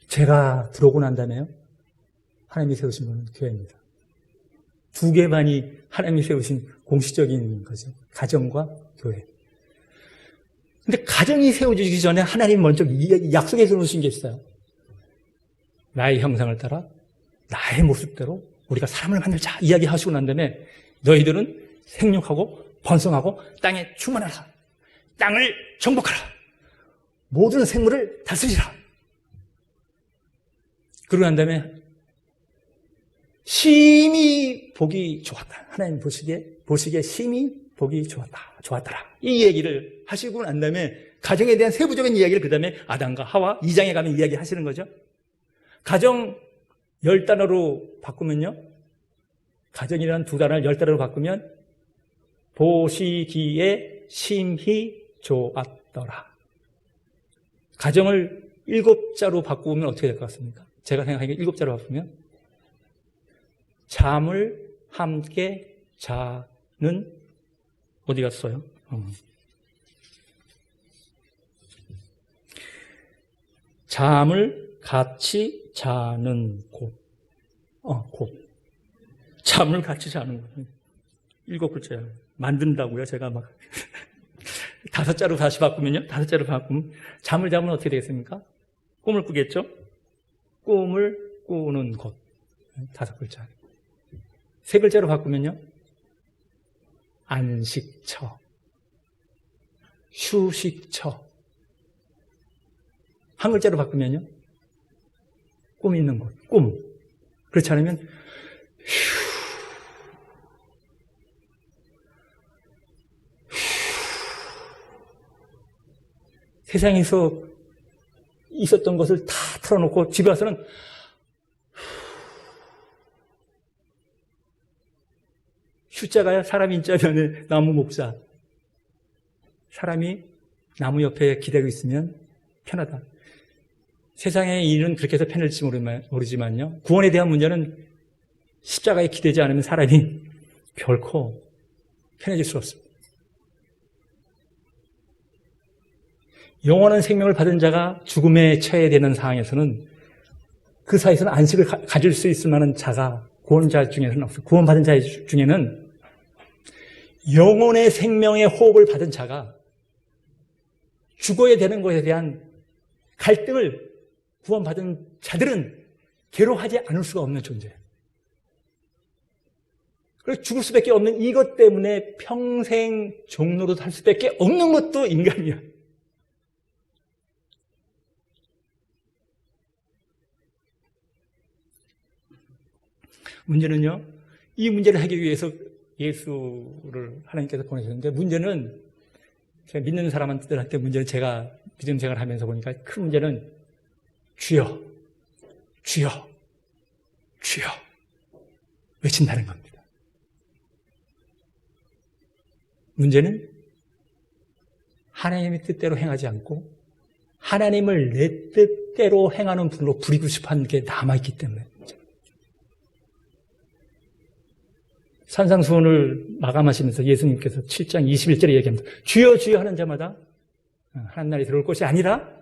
제가 들어오고 난 다음에요, 하나님이 세우신 것은 교회입니다. 두 개만이 하나님이 세우신 공식적인 거죠. 가정과 교회. 근데 가정이 세워지기 전에 하나님 먼저 약속해 놓으신 게 있어요. 나의 형상을 따라 나의 모습대로 우리가 사람을 만들자 이야기하시고 난 다음에 너희들은 생육하고 번성하고 땅에 충만하라. 땅을 정복하라. 모든 생물을 다스리라. 그러고 난 다음에 심히 보기 좋았다. 하나님 보시기에 심히 보기 좋았더라. 이 얘기를 하시고 난 다음에 가정에 대한 세부적인 이야기를 그 다음에 아담과 하와 2장에 가면 이야기 하시는 거죠. 가정 10단어로 바꾸면요. 가정이라는 두 단어를 10단어로 바꾸면 보시기에 심히 좋았더라. 가정을 7자로 바꾸면 어떻게 될 것 같습니까? 제가 생각하기에 7자로 바꾸면 잠을 함께 자는 어디 갔어요? 잠을 같이 자는 곳. 잠을 같이 자는 곳. 7글자예요. 만든다고요? 제가 막 5자로 다시 바꾸면요. 5자로 바꾸면 잠을 자면 어떻게 되겠습니까? 꿈을 꾸겠죠? 꿈을 꾸는 곳. 5글자. 3글자로 바꾸면요. 안식처, 휴식처. 1글자로 바꾸면요. 꿈 있는 곳, 꿈. 그렇지 않으면 세상에서 있었던 것을 다 털어놓고 집에 와서는 휴자가요, 사람 인자면에 나무 목자. 사람이 나무 옆에 기대고 있으면 편하다. 세상의 일은 그렇게 해서 편할지 모르지만요. 구원에 대한 문제는 십자가에 기대지 않으면 사람이 결코 편해질 수 없습니다. 영원한 생명을 받은 자가 죽음에 처해야 되는 상황에서는 그 사이에서는 안식을 가질 수 있을 만한 자가 구원자 중에서는 없어요. 구원받은 자 중에는 영혼의 생명의 호흡을 받은 자가 죽어야 되는 것에 대한 갈등을 구원받은 자들은 괴로워하지 않을 수가 없는 존재예요. 그래서 죽을 수밖에 없는 이것 때문에 평생 종로로 살 수밖에 없는 것도 인간이야. 문제는요, 이 문제를 하기 위해서 예수를 하나님께서 보내셨는데, 문제는 제가 믿는 사람들한테 문제는 제가 믿음 생활을 하면서 보니까 큰 문제는 주여, 주여, 주여 외친다는 겁니다. 문제는 하나님의 뜻대로 행하지 않고 하나님을 내 뜻대로 행하는 분으로 부리고 싶어하는 게 남아있기 때문에. 산상수훈을 마감하시면서 예수님께서 7장 21절에 얘기합니다. 주여 주여 하는 자마다 하나님 나라에 들어올 것이 아니라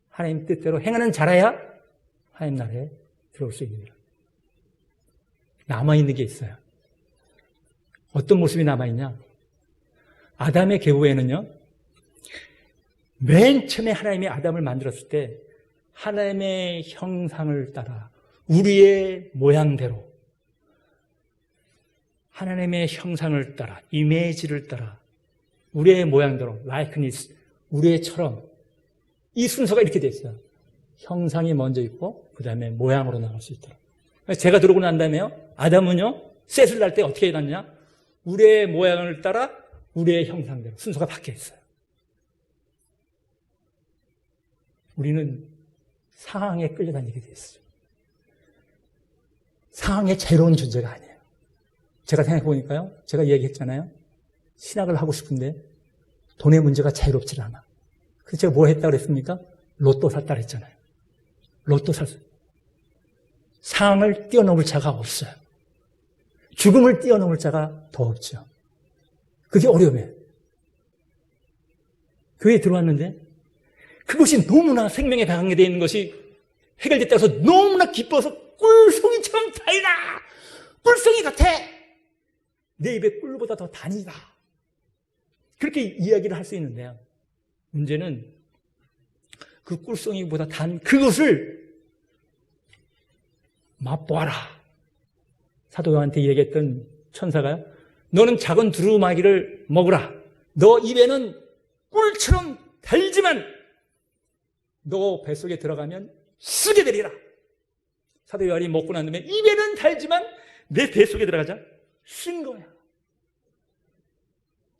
하나님 뜻대로 행하는 자라야 하나님 나라에 들어올 수 있느니라. 남아있는 게 있어요. 어떤 모습이 남아있냐? 아담의 계보에는요, 맨 처음에 하나님이 아담을 만들었을 때 하나님의 형상을 따라 우리의 모양대로 하나님의 형상을 따라, 이미지를 따라, 우리의 모양대로, likeness, 우리의처럼, 이 순서가 이렇게 돼 있어요. 형상이 먼저 있고 그 다음에 모양으로 나갈 수 있도록. 제가 들어오고 난 다음에요, 아담은요, 셋을 낳을 때 어떻게 해놨냐? 우리의 모양을 따라 우리의 형상대로 순서가 바뀌어 있어요. 우리는 상황에 끌려다니게 돼 있어요. 상황에 자유로운 존재가 아니에요. 제가 생각해보니까요, 제가 얘기했잖아요. 신학을 하고 싶은데 돈의 문제가 자유롭지 않아. 그래서 제가 뭐 했다고 그랬습니까? 로또 샀다 그랬잖아요. 로또 샀어요. 상황을 뛰어넘을 자가 없어요. 죽음을 뛰어넘을 자가 더 없죠. 그게 어려워요. 교회에 들어왔는데 그것이 너무나 생명에 방해되어 있는 것이 해결됐다고 해서 너무나 기뻐서 꿀송이처럼 달다! 꿀송이 같아! 내 입에 꿀보다 더 단이다. 그렇게 이야기를 할 수 있는데요. 문제는 그 꿀송이보다 단 그것을 맛보아라. 사도 요한한테 얘기했던 천사가요. 너는 작은 두루마기를 먹으라. 너 입에는 꿀처럼 달지만 너 뱃속에 들어가면 쓰게 되리라. 사도 요한이 먹고 난 다음에 입에는 달지만 내 뱃속에 들어가자 쓴 거야.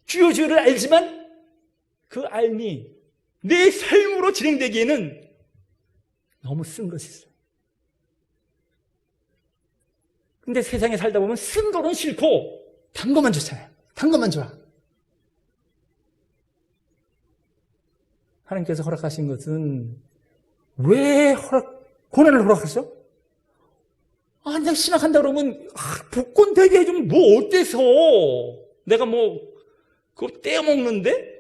주요주요를 알지만 그 알미 내 삶으로 진행되기에는 너무 쓴 것이 있어요. 근데 세상에 살다 보면 쓴 거는 싫고 단 것만 좋잖아요. 단 것만 좋아. 하나님께서 허락하신 것은 왜 고난을 허락하셨어? 내가 신학한다 그러면 복권 되게 해주면 뭐 어때서 내가 뭐 그거 떼어먹는데?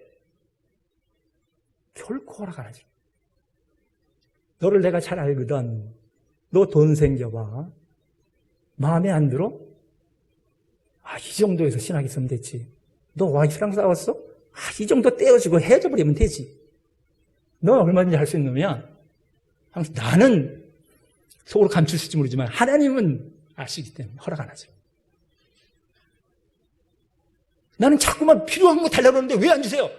결코 허락 안 하지. 너를 내가 잘 알거든. 너 돈 생겨봐. 마음에 안 들어? 이 정도에서 신학 있으면 됐지. 너 와이프랑 싸웠어? 이 정도 떼어주고 헤어져버리면 되지. 너 얼마든지 할 수 있는 놈이야. 나는 속으로 감출 수 있을지 모르지만 하나님은 아시기 때문에 허락 안 하죠. 나는 자꾸만 필요한 거 달라고 하는데 왜 안 주세요?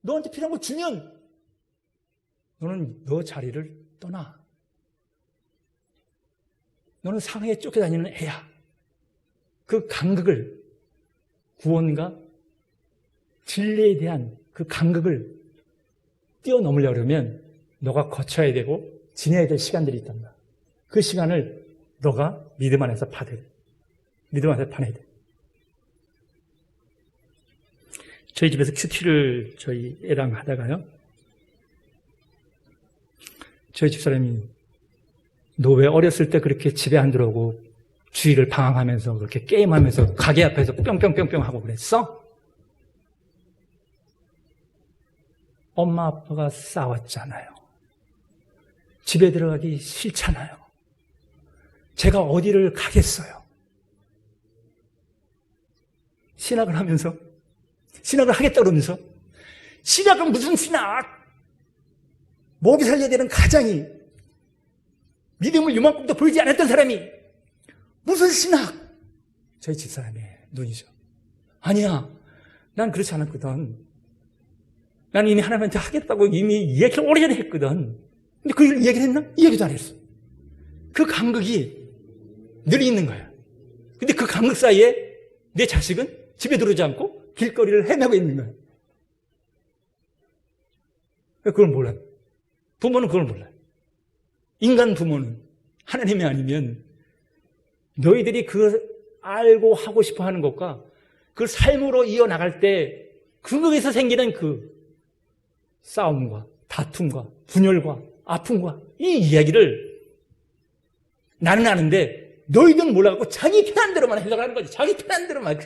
너한테 필요한 거 주면 너는 너 자리를 떠나. 너는 상하에 쫓겨다니는 애야. 그 간극을, 구원과 진리에 대한 그 간극을 뛰어넘으려고 그러면 너가 거쳐야 되고 지내야 될 시간들이 있단다. 그 시간을 너가 믿음 안에서 받아야 돼. 믿음 안에서 파내야 돼. 저희 집에서 큐티를 저희 애랑 하다가요. 저희 집사람이 너 왜 어렸을 때 그렇게 집에 안 들어오고 주위를 방황하면서 그렇게 게임하면서 가게 앞에서 뿅뿅뿅뿅 하고 그랬어? 엄마 아빠가 싸웠잖아요. 집에 들어가기 싫잖아요. 제가 어디를 가겠어요? 신학을 하면서 신학을 하겠다 그러면서 신학은 무슨 신학? 먹이 살려야 되는 가장이 믿음을 이만큼도 보이지 않았던 사람이 무슨 신학? 저희 집사람의 눈이죠. 아니야, 난 그렇지 않았거든. 난 이미 하나님한테 하겠다고 이미 이야기를 오래전에 했거든. 근데 그 이야기를 했나? 이야기도 안 했어. 그 간극이 늘 있는 거야. 근데 그 간극 사이에 내 자식은 집에 들어오지 않고 길거리를 헤매고 있는 거야. 그걸 몰라. 부모는 그걸 몰라. 인간 부모는 하나님이 아니면 너희들이 그 알고 하고 싶어 하는 것과 그 삶으로 이어나갈 때 그거에서 생기는 그 싸움과 다툼과 분열과 아픔과 이 이야기를 나는 아는데 너희들은 몰라갖고 자기 편한 대로만 해석을 하는 거지. 자기 편한 대로만.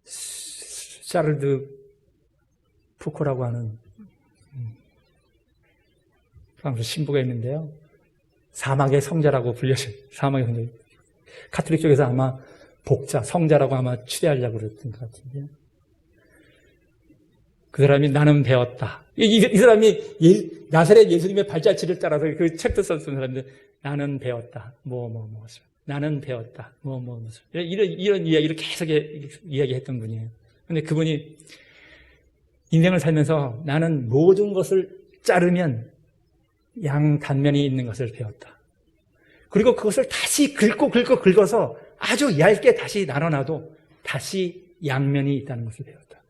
샤를드 푸코라고 하는 프랑스 신부가 있는데요. 사막의 성자라고 불려져요. 사막의 성자. 카톨릭 쪽에서 아마 복자, 성자라고 아마 추대하려고 그랬던 것 같은데요. 그 사람이 나는 배웠다. 이 사람이 나사렛 예수님의 발자취를 따라서 그 책도 썼던 사람인데 나는 배웠다. 나는 배웠다. 이런 이야기를 계속 이야기했던 분이에요. 근데 그분이 인생을 살면서 나는 모든 것을 자르면 양 단면이 있는 것을 배웠다. 그리고 그것을 다시 긁어서 아주 얇게 다시 나눠놔도 다시 양면이 있다는 것을 배웠다.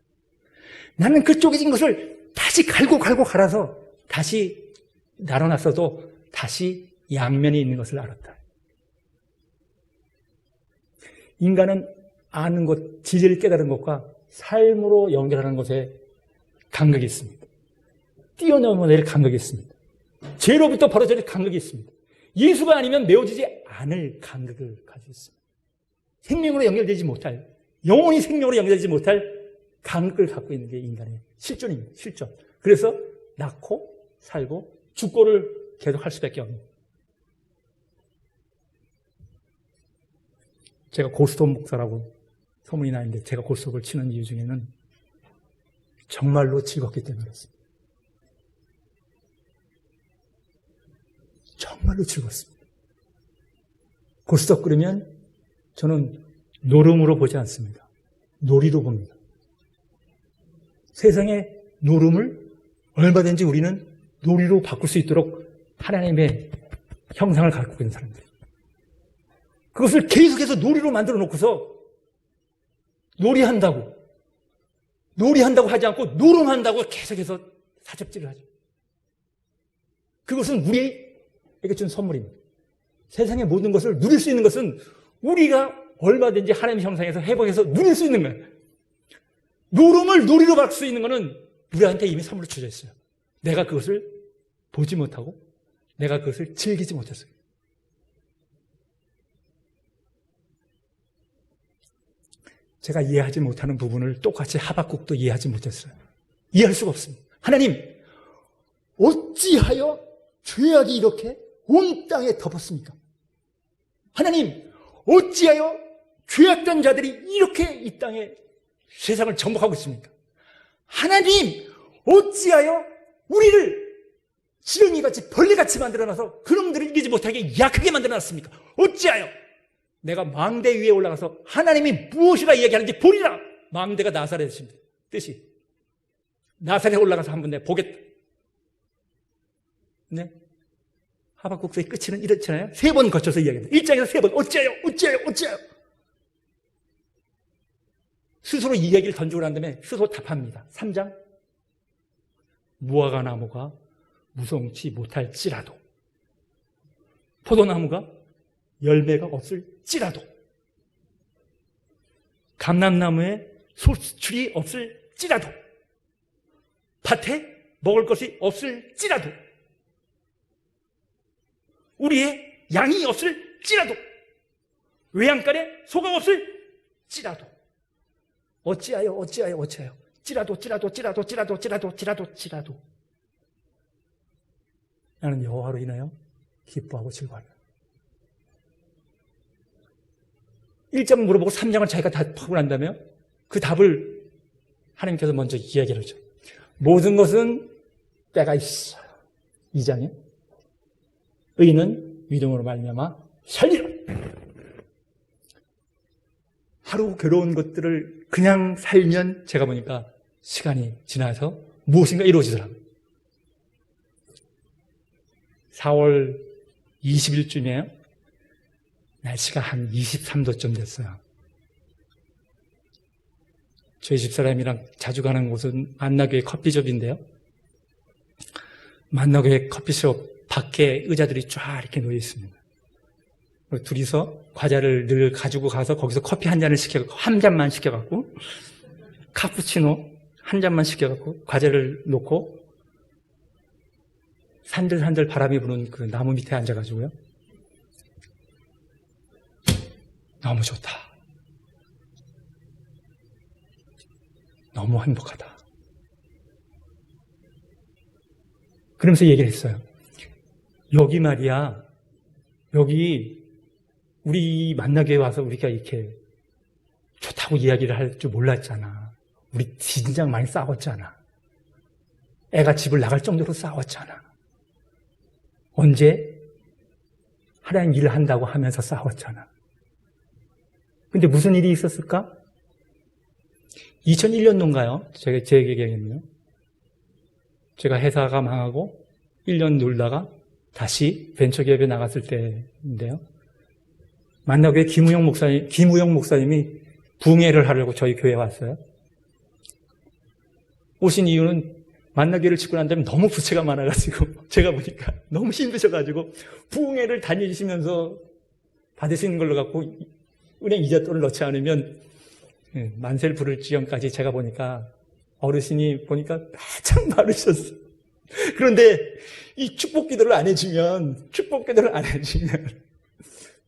나는 그 쪼개진 것을 다시 갈고 갈아서 다시 나눠놨어도 다시 양면이 있는 것을 알았다. 인간은 아는 것, 진리를 깨달은 것과 삶으로 연결하는 것에 간격이 있습니다. 뛰어넘어낼 간격이 있습니다. 죄로부터 벌어질 간격이 있습니다. 예수가 아니면 메워지지 않을 간격을 가지고 있습니다. 생명으로 연결되지 못할, 영원히 생명으로 연결되지 못할 간격을 갖고 있는 게 인간의 실존입니다. 실존. 그래서 낳고 살고 죽고를 계속할 수밖에 없는. 제가 고스톱 목사라고 소문이 나는데 제가 고스톱을 치는 이유 중에는 정말로 즐겁기 때문에 그렇습니다. 정말로 즐겁습니다. 고스톱 그러면 저는 노름으로 보지 않습니다. 놀이로 봅니다. 세상의 노름을 얼마든지 우리는 놀이로 바꿀 수 있도록 하나님의 형상을 갖고 있는 사람들. 그것을 계속해서 놀이로 만들어 놓고서 놀이한다고 하지 않고 노름한다고 계속해서 사적질을 하죠. 그것은 우리에게 준 선물입니다. 세상의 모든 것을 누릴 수 있는 것은 우리가 얼마든지 하나님의 형상에서 회복해서 누릴 수 있는 거예요. 노름을 놀이로 바꿀 수 있는 것은 우리한테 이미 선물로 주어져 있어요. 내가 그것을 보지 못하고 내가 그것을 즐기지 못했어요. 제가 이해하지 못하는 부분을 똑같이 하박국도 이해하지 못했어요. 이해할 수가 없습니다. 하나님, 어찌하여 죄악이 이렇게 온 땅에 덮었습니까? 하나님, 어찌하여 죄악된 자들이 이렇게 이 땅에 세상을 정복하고 있습니까? 하나님, 어찌하여 우리를 지렁이같이 벌레같이 만들어놔서 그놈들을 이기지 못하게 약하게 만들어놨습니까? 어찌하여 내가 망대 위에 올라가서 하나님이 무엇이라 이야기하는지 보리라. 망대가 나사렛입니다. 뜻이 나사렛에 올라가서 한번 내가 보겠다. 네? 하박국서의 끝은 이렇잖아요. 3번 거쳐서 이야기합니다. 1장에서 3번 어찌하여 스스로 이야기를 던지고 난 다음에 스스로 답합니다. 3장 무화과 나무가 무성치 못할지라도 포도나무가 열매가 없을지라도 감람나무에 소출이 없을지라도 밭에 먹을 것이 없을지라도 우리의 양이 없을지라도 외양간에 소가 없을지라도 어찌하여 찌라도 나는 여호와로 인하여 기뻐하고 즐거워한다. 1장 물어보고 3장을 자기가 답하고 난 다음에 그 답을 하나님께서 먼저 이야기를 하죠. 모든 것은 때가 있어. 2장에 의인은 믿음으로 말미암아 살리라. 하루 괴로운 것들을 그냥 살면 제가 보니까 시간이 지나서 무엇인가 이루어지더라고요. 4월 20일쯤이에요. 날씨가 한 23도쯤 됐어요. 저희 집사람이랑 자주 가는 곳은 만나교회 커피숍인데요. 만나교회 커피숍 밖에 의자들이 쫙 이렇게 놓여 있습니다. 둘이서 과자를 늘 가지고 가서 거기서 커피 한 잔을 시켜갖고 한 잔만 시켜갖고 카푸치노 한 잔만 시켜갖고 과자를 놓고 산들산들 바람이 부는 그 나무 밑에 앉아가지고요. 너무 좋다. 너무 행복하다. 그러면서 얘기를 했어요. 여기 말이야, 여기 우리 만나게 와서 우리가 이렇게 좋다고 이야기를 할 줄 몰랐잖아. 우리 진작 많이 싸웠잖아. 애가 집을 나갈 정도로 싸웠잖아. 언제? 하나님 일을 한다고 하면서 싸웠잖아. 근데 무슨 일이 있었을까? 2001년도인가요? 제 기억에는요. 제가 회사가 망하고 1년 놀다가 다시 벤처기업에 나갔을 때인데요. 만나교회 김우영 목사님이 붕회를 하려고 저희 교회에 왔어요. 오신 이유는 만나교회를 짓고 난 다음에 너무 부채가 많아가지고 제가 보니까 너무 힘드셔가지고 붕회를 다니시면서 받으시는 걸로 갖고 은행 이자돈을 넣지 않으면 만세를 부를 지경까지 제가 보니까 어르신이 보니까 바짝 마르셨어. 그런데 이 축복기도를 안 해주면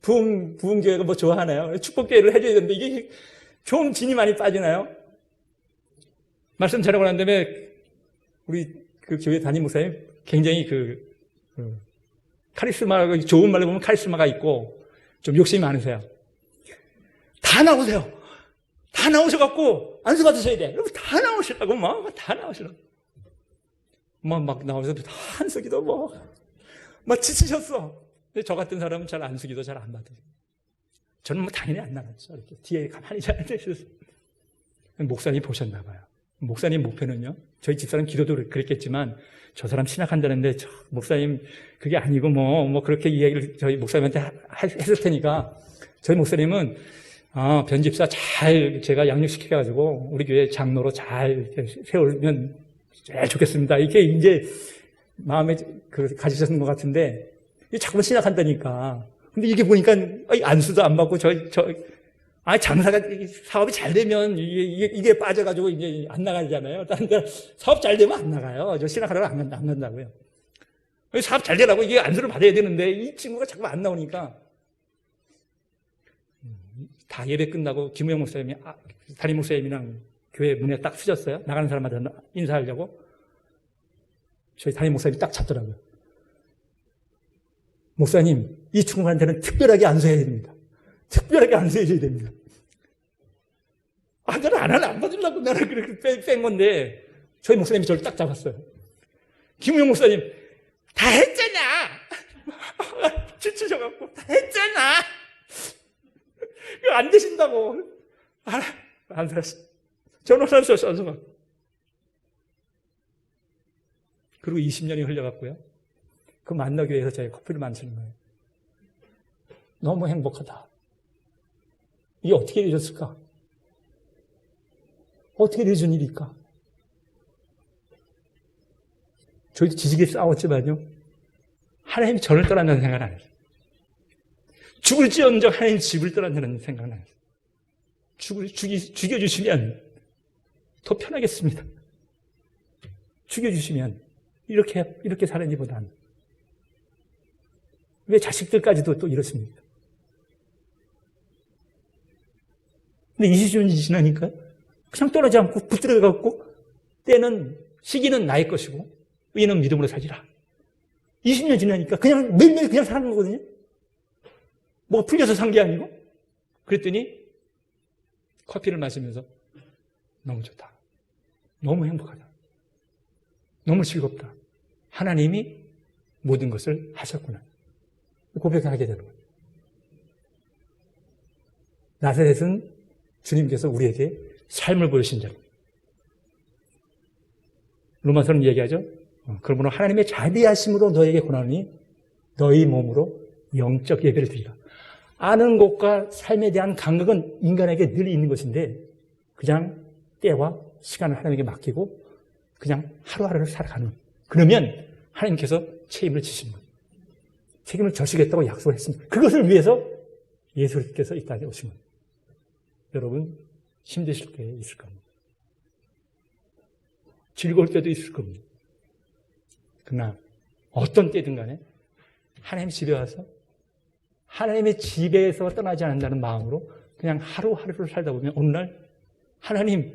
부흥교회가 뭐 좋아하나요? 축복기도를 해줘야 되는데 이게 좀 진이 많이 빠지나요? 말씀 전하고 난 다음에 우리 그 교회 담임 목사님 굉장히 카리스마가, 좋은 말로 보면 카리스마가 있고 좀 욕심이 많으세요. 다 나오세요. 다 나오셔갖고 안수 받으셔야 돼. 여러분 다 나오시라고 다 나오시라고. 막 나오셔서 한석이도 막 지치셨어. 근데 저 같은 사람은 잘 안수기도 잘 안 받아요. 저는 당연히 안 나갔죠. 이렇게 뒤에 가만히 잘 앉으셔서. 목사님이 보셨나 봐요. 목사님 목표는요. 저희 집사람 기도도 그랬겠지만 저 사람 신학한다는데 저 목사님 그게 아니고 그렇게 이야기를 저희 목사님한테 했을 테니까 저희 목사님은 변집사 잘 제가 양육시켜가지고 우리 교회 장로로 잘 세우면 제일 좋겠습니다. 이게 이제 마음에 가지셨는 것 같은데 자꾸만 신학한다니까. 근데 이게 보니까 안수도 안 받고 장사가 사업이 잘 되면 이게 빠져가지고 이제 안 나가잖아요. 다른 데 사업 잘 되면 안 나가요. 저 신학하다가 안 간다고요. 사업 잘 되라고 이게 안수를 받아야 되는데 이 친구가 자꾸 안 나오니까 다 예배 끝나고 김우영 목사님이 담임 목사님이랑 교회 문에 딱 서셨어요. 나가는 사람한테 인사하려고. 저희 담임 목사님이 딱 잡더라고요. 목사님, 이 친구한테는 특별하게 안수해야 됩니다. 특별하게 안수해줘야 됩니다. 나는 안 받으려고 나는 그렇게 뺀 건데 저희 목사님이 저를 딱 잡았어요. 김우영 목사님, 다 했잖아. 지치셔갖고 다 했잖아. 안 되신다고. 안 됐어. 전화를 써서. 그리고 20년이 흘려갔고요. 그 만나교회에서 제가 커피를 마시는 거예요. 너무 행복하다. 이게 어떻게 되셨을까? 어떻게 되어준 일일까? 저희도 지지게 싸웠지만요. 하나님이 저를 떠난다는 생각은 안 했어요. 죽을지언정 하나님 집을 떠난다는 생각은 안 했어요. 죽여주시면 더 편하겠습니다. 죽여주시면 이렇게 사는지보다는 왜 자식들까지도 또 이렇습니까? 근데 20년이 지나니까 그냥 떠나지 않고 붙들어가고 시기는 나의 것이고 의인은 믿음으로 살리라. 20년 지나니까 그냥 매일매일 그냥 사는 거거든요. 뭐가 풀려서 산 게 아니고. 그랬더니 커피를 마시면서 너무 좋다. 너무 행복하다. 너무 즐겁다. 하나님이 모든 것을 하셨구나. 고백하게 되는 거예요. 나사렛은 주님께서 우리에게 삶을 보여주신 자입니다. 로마서는 얘기하죠. 그러므로 하나님의 자비하심으로 너에게 권하노니 너희 몸으로 영적 예배를 드리라. 아는 것과 삶에 대한 감각은 인간에게 늘 있는 것인데 그냥 때와 시간을 하나님에게 맡기고 그냥 하루하루를 살아가는. 그러면 하나님께서 책임을 지신 거예요. 책임을 져시겠다고 약속을 했습니다. 그것을 위해서 예수님께서 이 땅에 오신 겁니다. 여러분 힘드실 때 있을 겁니다. 즐거울 때도 있을 겁니다. 그러나 어떤 때든 간에 하나님 집에 와서 하나님의 집에서 떠나지 않는다는 마음으로 그냥 하루하루를 살다 보면 어느 날 하나님이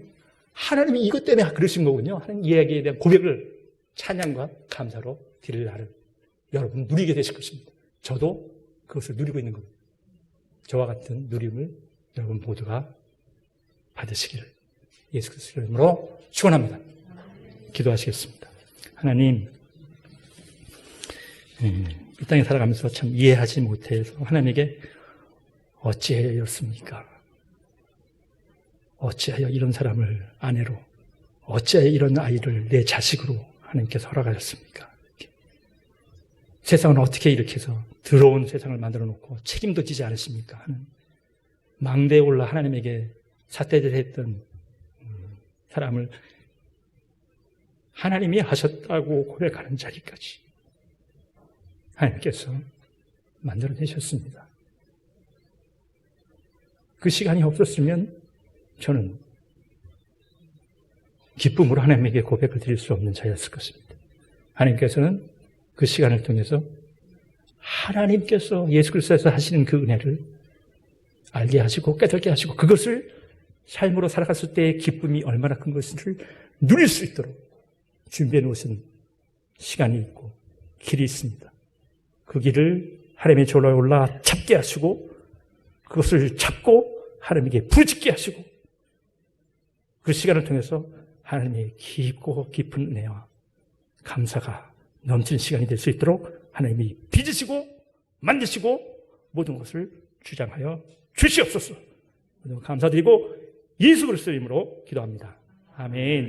이것 때문에 그러신 거군요. 하나님 이야기에 대한 고백을 찬양과 감사로 드릴 날을 여러분 누리게 되실 것입니다. 저도 그것을 누리고 있는 겁니다. 저와 같은 누림을 여러분 모두가 받으시기를 예수 그리스도의 이름으로 축원합니다. 기도하시겠습니다. 하나님, 이 땅에 살아가면서 참 이해하지 못해서 하나님에게 어찌하여 이렇습니까? 어찌하여 이런 사람을 아내로, 어찌하여 이런 아이를 내 자식으로 하나님께서 허락하셨습니까? 이렇게. 세상은 어떻게 이렇게 해서 더러운 세상을 만들어 놓고 책임도 지지 않으십니까? 하는 망대에 올라 하나님에게 삿대질했던 사람을 하나님이 하셨다고 고백하는 자리까지 하나님께서 만들어내셨습니다. 그 시간이 없었으면 저는 기쁨으로 하나님에게 고백을 드릴 수 없는 자였을 것입니다. 하나님께서는 그 시간을 통해서 하나님께서 예수 그리스도에서 하시는 그 은혜를 알게 하시고 깨닫게 하시고 그것을 삶으로 살아갔을 때의 기쁨이 얼마나 큰 것인지를 누릴 수 있도록 준비해 놓으신 시간이 있고 길이 있습니다. 그 길을 하나님의 졸라에 올라 잡게 하시고 그것을 잡고 하나님에게 부르짖게 하시고 그 시간을 통해서 하나님의 깊고 깊은 은혜와 감사가 넘치는 시간이 될 수 있도록 하나님이 빚으시고 만드시고 모든 것을 주장하여 주시옵소서. 감사드리고 예수 그리스도의 이름으로 기도합니다. 아멘.